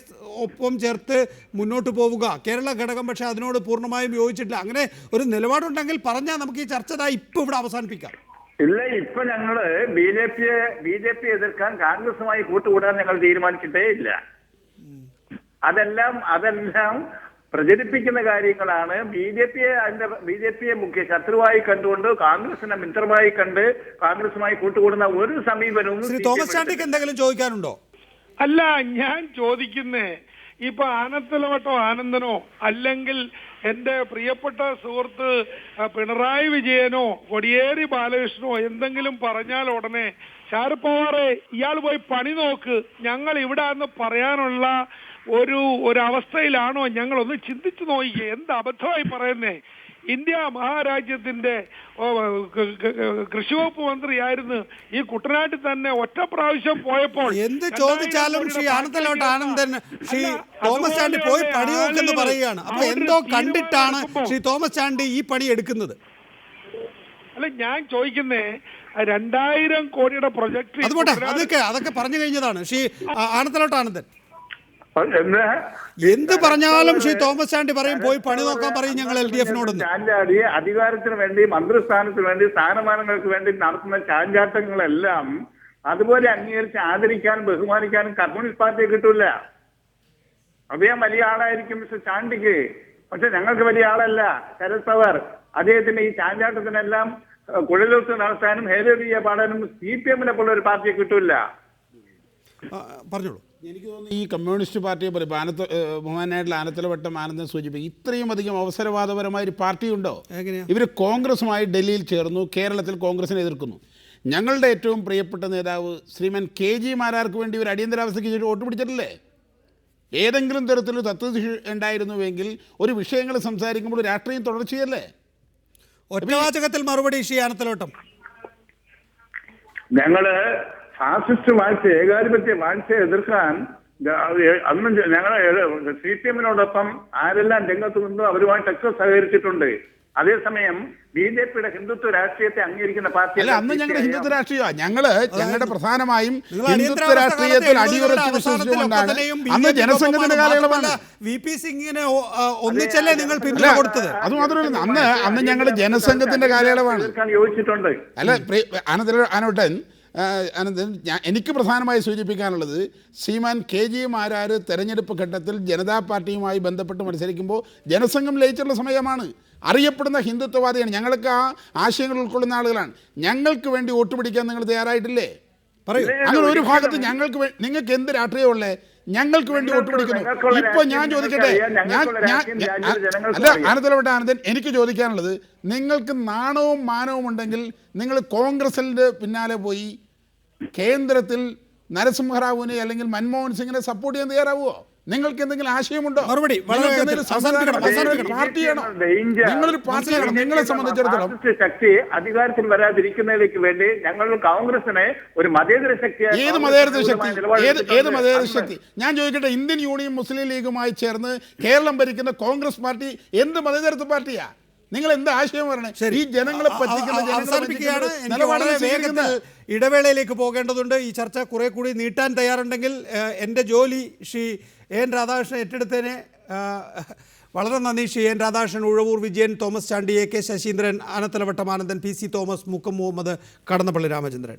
ഒപ്പം ചേർത്ത് മുന്നോട്ട് പോവുക. കേരള ഘടകം പക്ഷേ അതിനോട് പൂർണ്ണമായും യോജിച്ചിട്ടില്ല. അങ്ങനെ ഒരു നിലപാടുണ്ടെങ്കിൽ പറഞ്ഞാൽ നമുക്ക് ഈ ചർച്ച ഇപ്പം ഇവിടെ അവസാനിപ്പിക്കാം. ഇല്ല, ഇപ്പൊ ഞങ്ങള് BJP എതിർക്കാൻ കോൺഗ്രസുമായി കൂട്ടുകൂടാൻ ഞങ്ങൾ തീരുമാനിച്ചിട്ടേ ഇല്ല. അതെല്ലാം പ്രചരിപ്പിക്കുന്ന കാര്യങ്ങളാണ്. BJP-യെ മുഖ്യ ശത്രുവായി കണ്ടുകൊണ്ട് കോൺഗ്രസിനെ മിത്രമായി കണ്ട് കോൺഗ്രസുമായി കൂട്ടുകൂടുന്ന ഒരു സമീപനവും. ശ്രീ തോമസ് ചാണ്ടിക്ക് എന്തെങ്കിലും ചോദിക്കാനുണ്ടോ? അല്ല, ഞാൻ ചോദിക്കുന്നേ, ഇപ്പൊ ആനത്തലവട്ടോ ആനന്ദനോ അല്ലെങ്കിൽ എൻ്റെ പ്രിയപ്പെട്ട സുഹൃത്ത് പിണറായി വിജയനോ കോടിയേരി ബാലകൃഷ്ണനോ എന്തെങ്കിലും പറഞ്ഞാൽ ഉടനെ ശരത് പവാറെ ഇയാൾ പോയി പണി നോക്ക്, ഞങ്ങൾ ഇവിടെ എന്ന് പറയാനുള്ള ഒരു അവസ്ഥയിലാണോ? ഞങ്ങളൊന്ന് ചിന്തിച്ചു നോക്കിയേ. എന്ത് അബദ്ധമായി പറയുന്നേ. ഇന്ത്യ മഹാരാജ്യത്തിന്റെ കൃഷി വകുപ്പ് മന്ത്രിയായിരുന്നു ഈ കുട്ടനാട്ടിൽ തന്നെ ഒറ്റ പ്രാവശ്യം പോയപ്പോൾ എന്ത് ചോദിച്ചാലും ശ്രീ ആനത്തലവട്ട ആനന്ദൻ ശ്രീ തോമസ് ചാണ്ടി പോയി പണി നോക്കെന്ന് പറയുകയാണ്. അപ്പൊ എന്തോ കണ്ടിട്ടാണ് ശ്രീ തോമസ് ചാണ്ടി ഈ പണി എടുക്കുന്നത്? അല്ല, ഞാൻ ചോദിക്കുന്നേ, 2000 കോടിയുടെ പ്രൊജക്ട് അതൊക്കെ പറഞ്ഞു കഴിഞ്ഞതാണ് ശ്രീ ആനത്തലവട്ട ആനന്ദൻ. എന്ത് പറഞ്ഞാലും ശ്രീ തോമസ് ചാണ്ടി പറയും പോയി പണി നോക്കാൻ പറയും ഞങ്ങൾ LDF-നോട്. ചാഞ്ചാടി അധികാരത്തിന് വേണ്ടി, മന്ത്രിസ്ഥാനത്തിന് വേണ്ടി, സ്ഥാനമാനങ്ങൾക്ക് വേണ്ടി നടത്തുന്ന ചാഞ്ചാട്ടങ്ങളെല്ലാം അതുപോലെ അംഗീകരിച്ച് ആദരിക്കാനും ബഹുമാനിക്കാനും കമ്മ്യൂണിസ്റ്റ് പാർട്ടിയെ കിട്ടൂല. അദ്ദേഹം വലിയ ആളായിരിക്കും മിസ്റ്റർ ചാണ്ടിക്ക്, പക്ഷെ ഞങ്ങൾക്ക് വലിയ ആളല്ല ശരത് പവാർ. അദ്ദേഹത്തിന്റെ ഈ ചാഞ്ചാട്ടത്തിനെല്ലാം കുഴലൊത്ത് നടത്താനും ഹേരവീയ പാടാനും CPM-നെ പോലെ ഒരു പാർട്ടിയെ കിട്ടൂല. പറഞ്ഞോളൂ. എനിക്ക് തോന്നുന്നു ഈ കമ്മ്യൂണിസ്റ്റ് പാർട്ടിയെ പോലെ ബഹുമാനായിട്ടുള്ള ആനത്തലവട്ടം ആനന്ദൻ സൂചിപ്പിക്കും, ഇത്രയും അധികം അവസരവാദപരമായ ഒരു പാർട്ടിയുണ്ടോ? ഇവർ കോൺഗ്രസുമായി ഡൽഹിയിൽ ചേർന്നു, കേരളത്തിൽ കോൺഗ്രസിനെ എതിർക്കുന്നു. ഞങ്ങളുടെ ഏറ്റവും പ്രിയപ്പെട്ട നേതാവ് ശ്രീമാൻ KG മാരാർക്ക് വേണ്ടി ഒരു അടിയന്തരാവസ്ഥയ്ക്ക് ശേഷം വോട്ട് പിടിച്ചിട്ടില്ലേ? ഏതെങ്കിലും തരത്തിലൊരു തത്വദീക്ഷ ഉണ്ടായിരുന്നുവെങ്കിൽ ഒരു വിഷയങ്ങൾ സംസാരിക്കുമ്പോൾ രാഷ്ട്രീയം തുടർച്ചയല്ലേ? ഒറ്റവാചകത്തിൽ മറുപടി ശ്രീ ആനത്തലവട്ടം. ഞങ്ങള് ഫാസിസ്റ്റ് വാഴ്ച, ഏകാധിപത്യ വാഴ്ചയെ എതിർക്കാൻ അന്നും ഞങ്ങൾ CPM-നോടൊപ്പം ആരെല്ലാം രംഗത്ത് നിന്നോ അവരുമായിട്ടൊക്കെ സഹകരിച്ചിട്ടുണ്ട്. അതേസമയം BJP-യുടെ ഹിന്ദുത്വ രാഷ്ട്രീയത്തെ അംഗീകരിക്കുന്ന പാർട്ടി അല്ല. അന്ന് ഞങ്ങളുടെ ഹിന്ദുത്വ രാഷ്ട്രീയമാണ് ഞങ്ങളുടെ പ്രധാനമായും ഹിന്ദുത്വ രാഷ്ട്രീയത്തിൽ അടിയുറച്ച് വിശ്വസിച്ചുകൊണ്ടാണ് അന്ന് ജനസംഘത്തിന്റെ കാലയളവാണ്. VP സിംഗിനെ ഒന്നിച്ചല്ലേ നിങ്ങൾ പിന്തുണ കൊടുത്തത്? അത് മാത്രമല്ല, അന്ന് ഞങ്ങളുടെ ജനസംഘത്തിന്റെ കാലയളവാണ്. യോജിച്ചിട്ടുണ്ട്. അല്ല, ആനന്ദൻ അനന്തൻ, എനിക്ക് പ്രധാനമായി സൂചിപ്പിക്കാനുള്ളത് ശ്രീമാൻ KG മാരാർ തെരഞ്ഞെടുപ്പ് ഘട്ടത്തിൽ ജനതാ പാർട്ടിയുമായി ബന്ധപ്പെട്ട് മത്സരിക്കുമ്പോൾ ജനസംഘം ലയിച്ചുള്ള സമയമാണ്. അറിയപ്പെടുന്ന ഹിന്ദുത്വവാദിയാണ്. ഞങ്ങൾക്ക് ആ ആശയങ്ങൾ ഉൾക്കൊള്ളുന്ന ആളുകളാണ്. ഞങ്ങൾക്ക് വേണ്ടി വോട്ട് പിടിക്കാൻ നിങ്ങൾ തയ്യാറായിട്ടില്ലേ? പറയൂ. അങ്ങനെ ഒരു ഭാഗത്ത് ഞങ്ങൾക്ക് നിങ്ങൾക്ക് എന്ത് രാഷ്ട്രീയമുള്ളേ? ഞങ്ങൾക്ക് വേണ്ടി വോട്ട് പിടിക്കുന്നു. ഇപ്പൊ ഞാൻ ചോദിക്കട്ടെ, ആനന്ദൻ, എനിക്ക് ചോദിക്കാനുള്ളത്, നിങ്ങൾക്ക് നാണവും മാനവും ഉണ്ടെങ്കിൽ നിങ്ങൾ കോൺഗ്രസിന്റെ പിന്നാലെ പോയി കേന്ദ്രത്തിൽ നരസിംഹറാവുവിനെ അല്ലെങ്കിൽ മൻമോഹൻ സിംഗിനെ സപ്പോർട്ട് ചെയ്യാൻ തയ്യാറാവുമോ? നിങ്ങൾക്ക് എന്തെങ്കിലും ആശയമുണ്ടോ? മറുപടി പാർട്ടിയാണോ? നിങ്ങളൊരു പാർട്ടിയാണോ? നിങ്ങളെ സംബന്ധിച്ചിടത്തോളം ശക്തി അധികാരത്തിൽ വരാതിരിക്കുന്നതിലേക്ക് വേണ്ടി ഞങ്ങൾ കോൺഗ്രസിനെ ഒരു മതേതര ശക്തിയായി. ഏത് മതേതര ശക്തി? ഏത് മതേതര ശക്തി? ഞാൻ ചോദിക്കട്ടെ, ഇന്ത്യൻ യൂണിയൻ മുസ്ലിം ലീഗുമായി ചേർന്ന് കേരളം ഭരിക്കുന്ന കോൺഗ്രസ് പാർട്ടി എന്ത് മതേതരത്വ പാർട്ടിയാ? നിങ്ങൾ എന്ത് ആശയം പറയണേ? ഈ ജനങ്ങളെ അവസാനിപ്പിക്കുകയാണ്. എനിക്ക് വളരെ വേഗത്തിൽ ഇടവേളയിലേക്ക് പോകേണ്ടതുണ്ട്. ഈ ചർച്ച കുറെ കൂടി നീട്ടാൻ തയ്യാറുണ്ടെങ്കിൽ എൻ്റെ ജോലി ശ്രീ എൻ രാധാകൃഷ്ണൻ ഏറ്റെടുത്തതിനെ വളരെ നന്ദി. Shri N Radhakrishnan, Uzhavoor Vijayan, Thomas Chandy, AK Saseendran, Anathalavattom Anandan, PC Thomas, Mukkam Muhammad, Kadannappally Ramachandran.